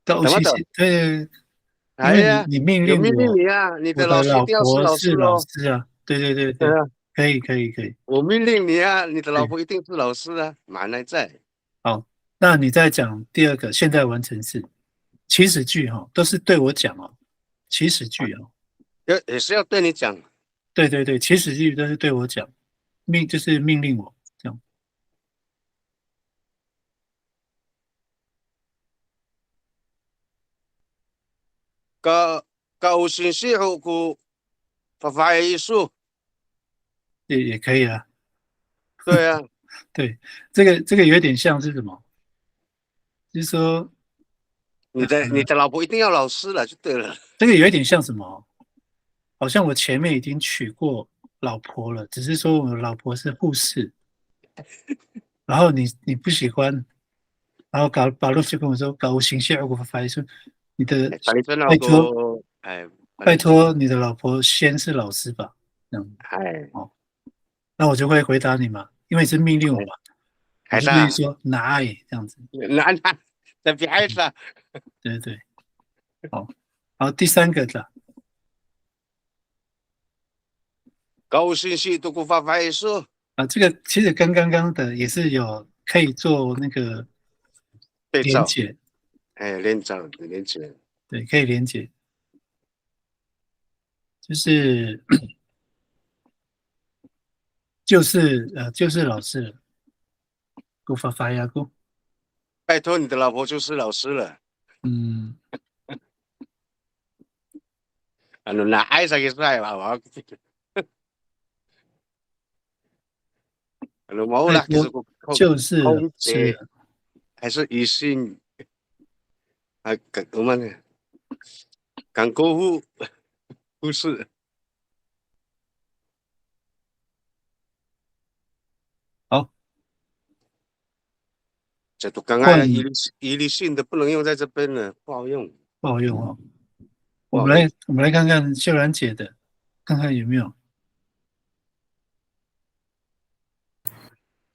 S1: 高
S4: 怎么的？
S1: 兴系对，因为你
S4: 哎呀，
S1: 你命
S4: 有命令
S1: 令我，
S4: 你啊，你的老
S1: 我的老
S4: 师一定要是
S1: 婆是老
S4: 老师哦。
S1: 师啊，对对对对，
S4: 对啊，
S1: 可以可以可以，
S4: 我命令你啊，你的老
S1: 对，
S4: 婆一定是老师啊，满来在。
S1: 好，那你再讲第二个现在完成式，祈使句哈，都是对我讲哦，祈使句哦，
S4: 也是要对你讲。
S1: 对对对，祈使句都是对我讲，就是命令我这样，
S4: 高高兴是好个发发艺术。
S1: 也可以啊，
S4: 对啊，
S1: 对，这个有点像是什么？就是说，
S4: 你的老婆一定要老师了，就对了。
S1: 这个有一点像什么？好像我前面已经娶过老婆了，只是说我老婆是护士，然后你不喜欢，然后把律师跟我说搞形象，我发说你的
S4: 拜托老
S1: 拜托
S4: 公，哎，
S1: 拜托你的老婆先是老师吧，这样
S4: 哎，
S1: 哦，那我就会回答你嘛，因为是命令我嘛，我
S4: 孩子啊，
S1: 就会说哪里这样子，
S4: 那这比孩子啊，
S1: 对对对，好，好，第三个的
S4: 高兴是都个发发艺术。
S1: 啊，这个其实跟刚刚的也是有可以做那个
S4: 对照，
S1: 连结，
S4: 哎，连照连接。
S1: 对，可以连结，就是就是老师了，กู发发呀กู，
S4: 拜托你的老婆就是老师了。
S1: 嗯，
S4: 啊，那爱上也是爱吧，我。冇啦，其实
S1: 拜托就是老
S4: 空姐
S1: 师了，
S4: 还是异性啊，我们呢，港购护士，
S1: 好，
S4: 这都刚
S1: 换
S4: 才一律性的不能用在这边了，不好用，
S1: 不好用哦。
S4: 不好用。
S1: 我们来看看秀兰姐的，看看有没有。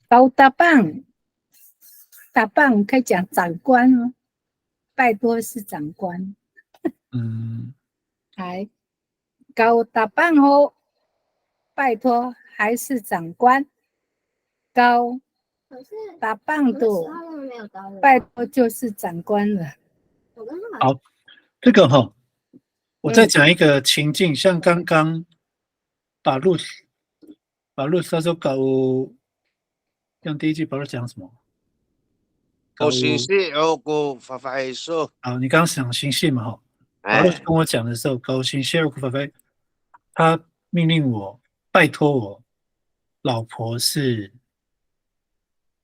S2: 高大棒，大棒可以讲长官哦，拜托是长官，
S1: 嗯，
S2: 还高大棒哦，拜托还是长官，高
S5: 可是
S2: 大棒
S5: 可是
S2: 度，
S5: 他们没有高的，
S2: 拜托就是长官了。
S5: 我跟他们
S1: 好，这个哈，我再
S2: 嗯
S1: 讲一个情境，像刚刚把路他说搞，像第一句把路讲什么？搞
S4: 我信息有个发发艺术，
S1: 啊，你刚刚讲星系嘛哈，保罗
S4: 哎，
S1: 跟我讲的时候，高兴谢尔库法菲，他命令我，拜托我，老婆是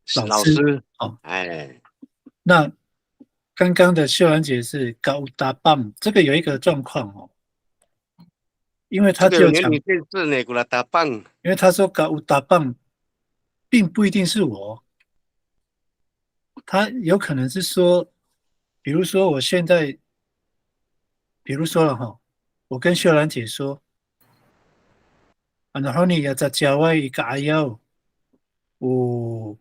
S4: 是
S1: 老师
S4: 老师，
S1: 哦。
S4: 哎，
S1: 那刚刚的秀兰姐是高达棒，这个有一个状况哦，因为
S4: 这个有年
S1: 他就讲，
S4: 龄限制呢，给他打棒，
S1: 因为他说高达棒，并不一定是我，他有可能是说，比如说我现在，比如说了哈，我跟秀兰姐说，然后你要在教外一个阿幺，我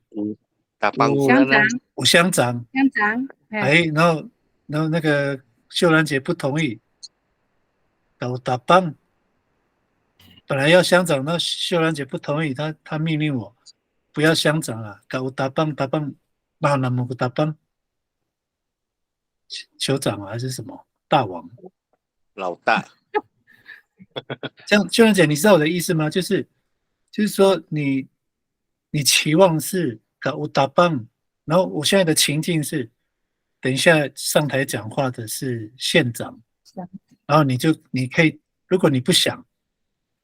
S4: 打棒
S1: 我
S2: 乡长，
S1: 我乡长，
S2: 乡长，
S1: 哎，然后那个秀兰姐不同意，搞打棒，本来要乡长，那秀兰姐不同意，她命令我不要乡长啊，搞打棒，那么个打棒，酋长啊还是什么大王？
S4: 老大，
S1: 这样，秀兰姐，你知道我的意思吗？就是说你期望是搞打棒，然后我现在的情境是，等一下上台讲话的是县长，然后你可以，如果你不想，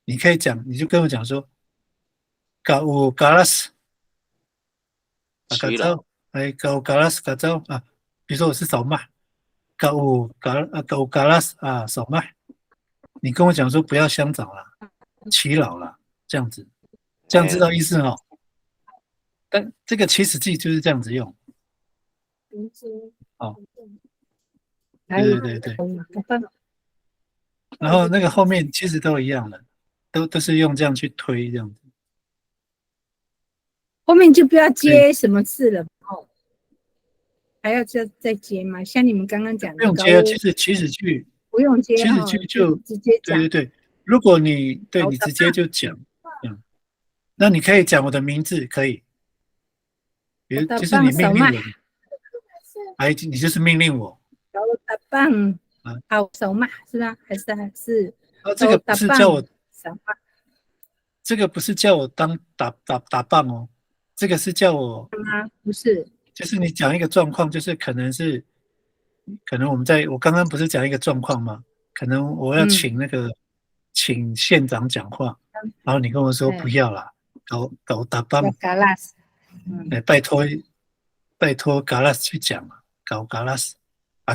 S1: 你可以讲，你就跟我讲说，搞拉斯，搞
S4: 齐了，
S1: 糟，哎，搞拉斯搞糟啊，比如说我是扫码，搞嘎拉斯啊，扫码，你跟我讲说不要乡长了，耆老了，这样子，这样知道意思哦。但这个起始句就是这样子用，
S5: 名字
S1: 哦，
S2: 还有
S1: 对。然后那个后面其实都一样的，都是用这样去推这样子。
S2: 后面就不要接什么字了哦，还要再接吗？像你们刚刚讲的，
S1: 不用接，其实起始句，
S2: 不用接
S1: 起始
S2: 哈，
S1: 句就
S2: 直接讲。
S1: 对，如果你直接就讲，那你可以讲我的名字，可以，比如就是你命令我，哎，你就是命令我。
S2: 搞打棒，好手嘛，是吧？还是
S1: 这个不是叫我
S2: 手嘛？
S1: 这个不是叫我当打棒哦，这个是叫我
S2: 不是，
S1: 就是你讲一个状况，就是可能我刚刚不是讲一个状况吗？可能我要请请县长讲话，然后你跟我说不要啦，搞打棒，
S2: 嘎拉斯，
S1: 拜托嘎拉斯去讲嘛，搞嘎拉斯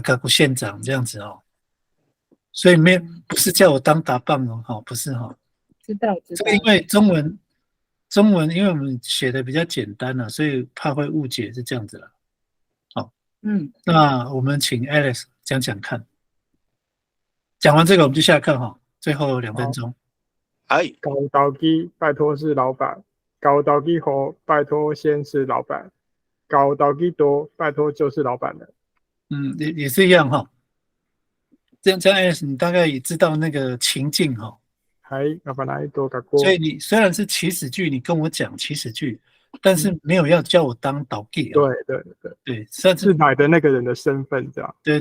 S1: 嘎古县长这样子哦，所以不是叫我当打棒哦，不是哦。
S2: 知道。
S1: 这个因为中文，因为我们写的比较简单了，所以怕会误解，是这样子了。好，那我们请 Alex 讲讲看。讲完这个我们就下课哈，最后2分钟。
S4: 哎，
S3: 高刀机拜托是老板，高刀机后拜托先是老板，高刀机多拜托就是老板了。
S1: 也是一样哈。这样 Alex 你大概也知道那个情境哈。所以你虽然是起始句，你跟我讲起始句，但是没有要叫我当导记哦。对，算
S3: 是买的那个人的身份这样。
S1: 对，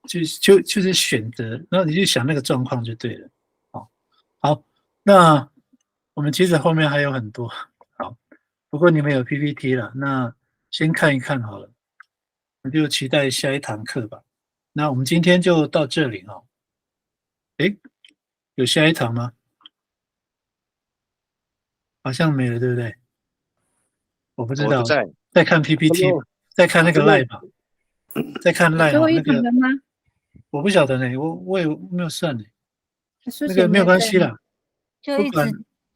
S1: 就是选择，然后你就想那个状况就对了。好，那我们其实后面还有很多。好，不过你们有 PPT 了，那先看一看好了，我就期待下一堂课吧。那我们今天就到这里哦。诶，有下一堂吗？好像没了，对不对？我不知道，再看 PPT，再看那个 Line 吧，再看 Line
S2: 最后一堂了吗？
S1: 我不晓得呢，我也没有算呢。
S2: 那
S1: 个没有关系啦，
S6: 就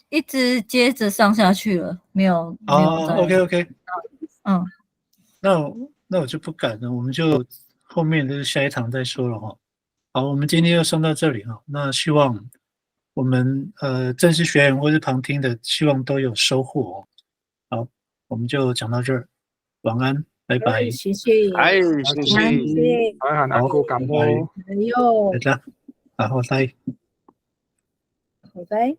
S6: 一直接着上下去了，没有。
S1: OK，
S6: 嗯，
S1: 那我就不敢了，我们就后面就是下一堂再说了哈。好，我们今天就上到这里哈。那希望我们正式学员或是旁听的，希望都有收获哦。好，我们就讲到这儿，晚安，拜拜。
S2: 谢谢。
S4: 哎，谢谢。
S3: 好，难过感冒。
S2: 哎呦，
S1: 好的，好，拜拜。
S2: 拜拜。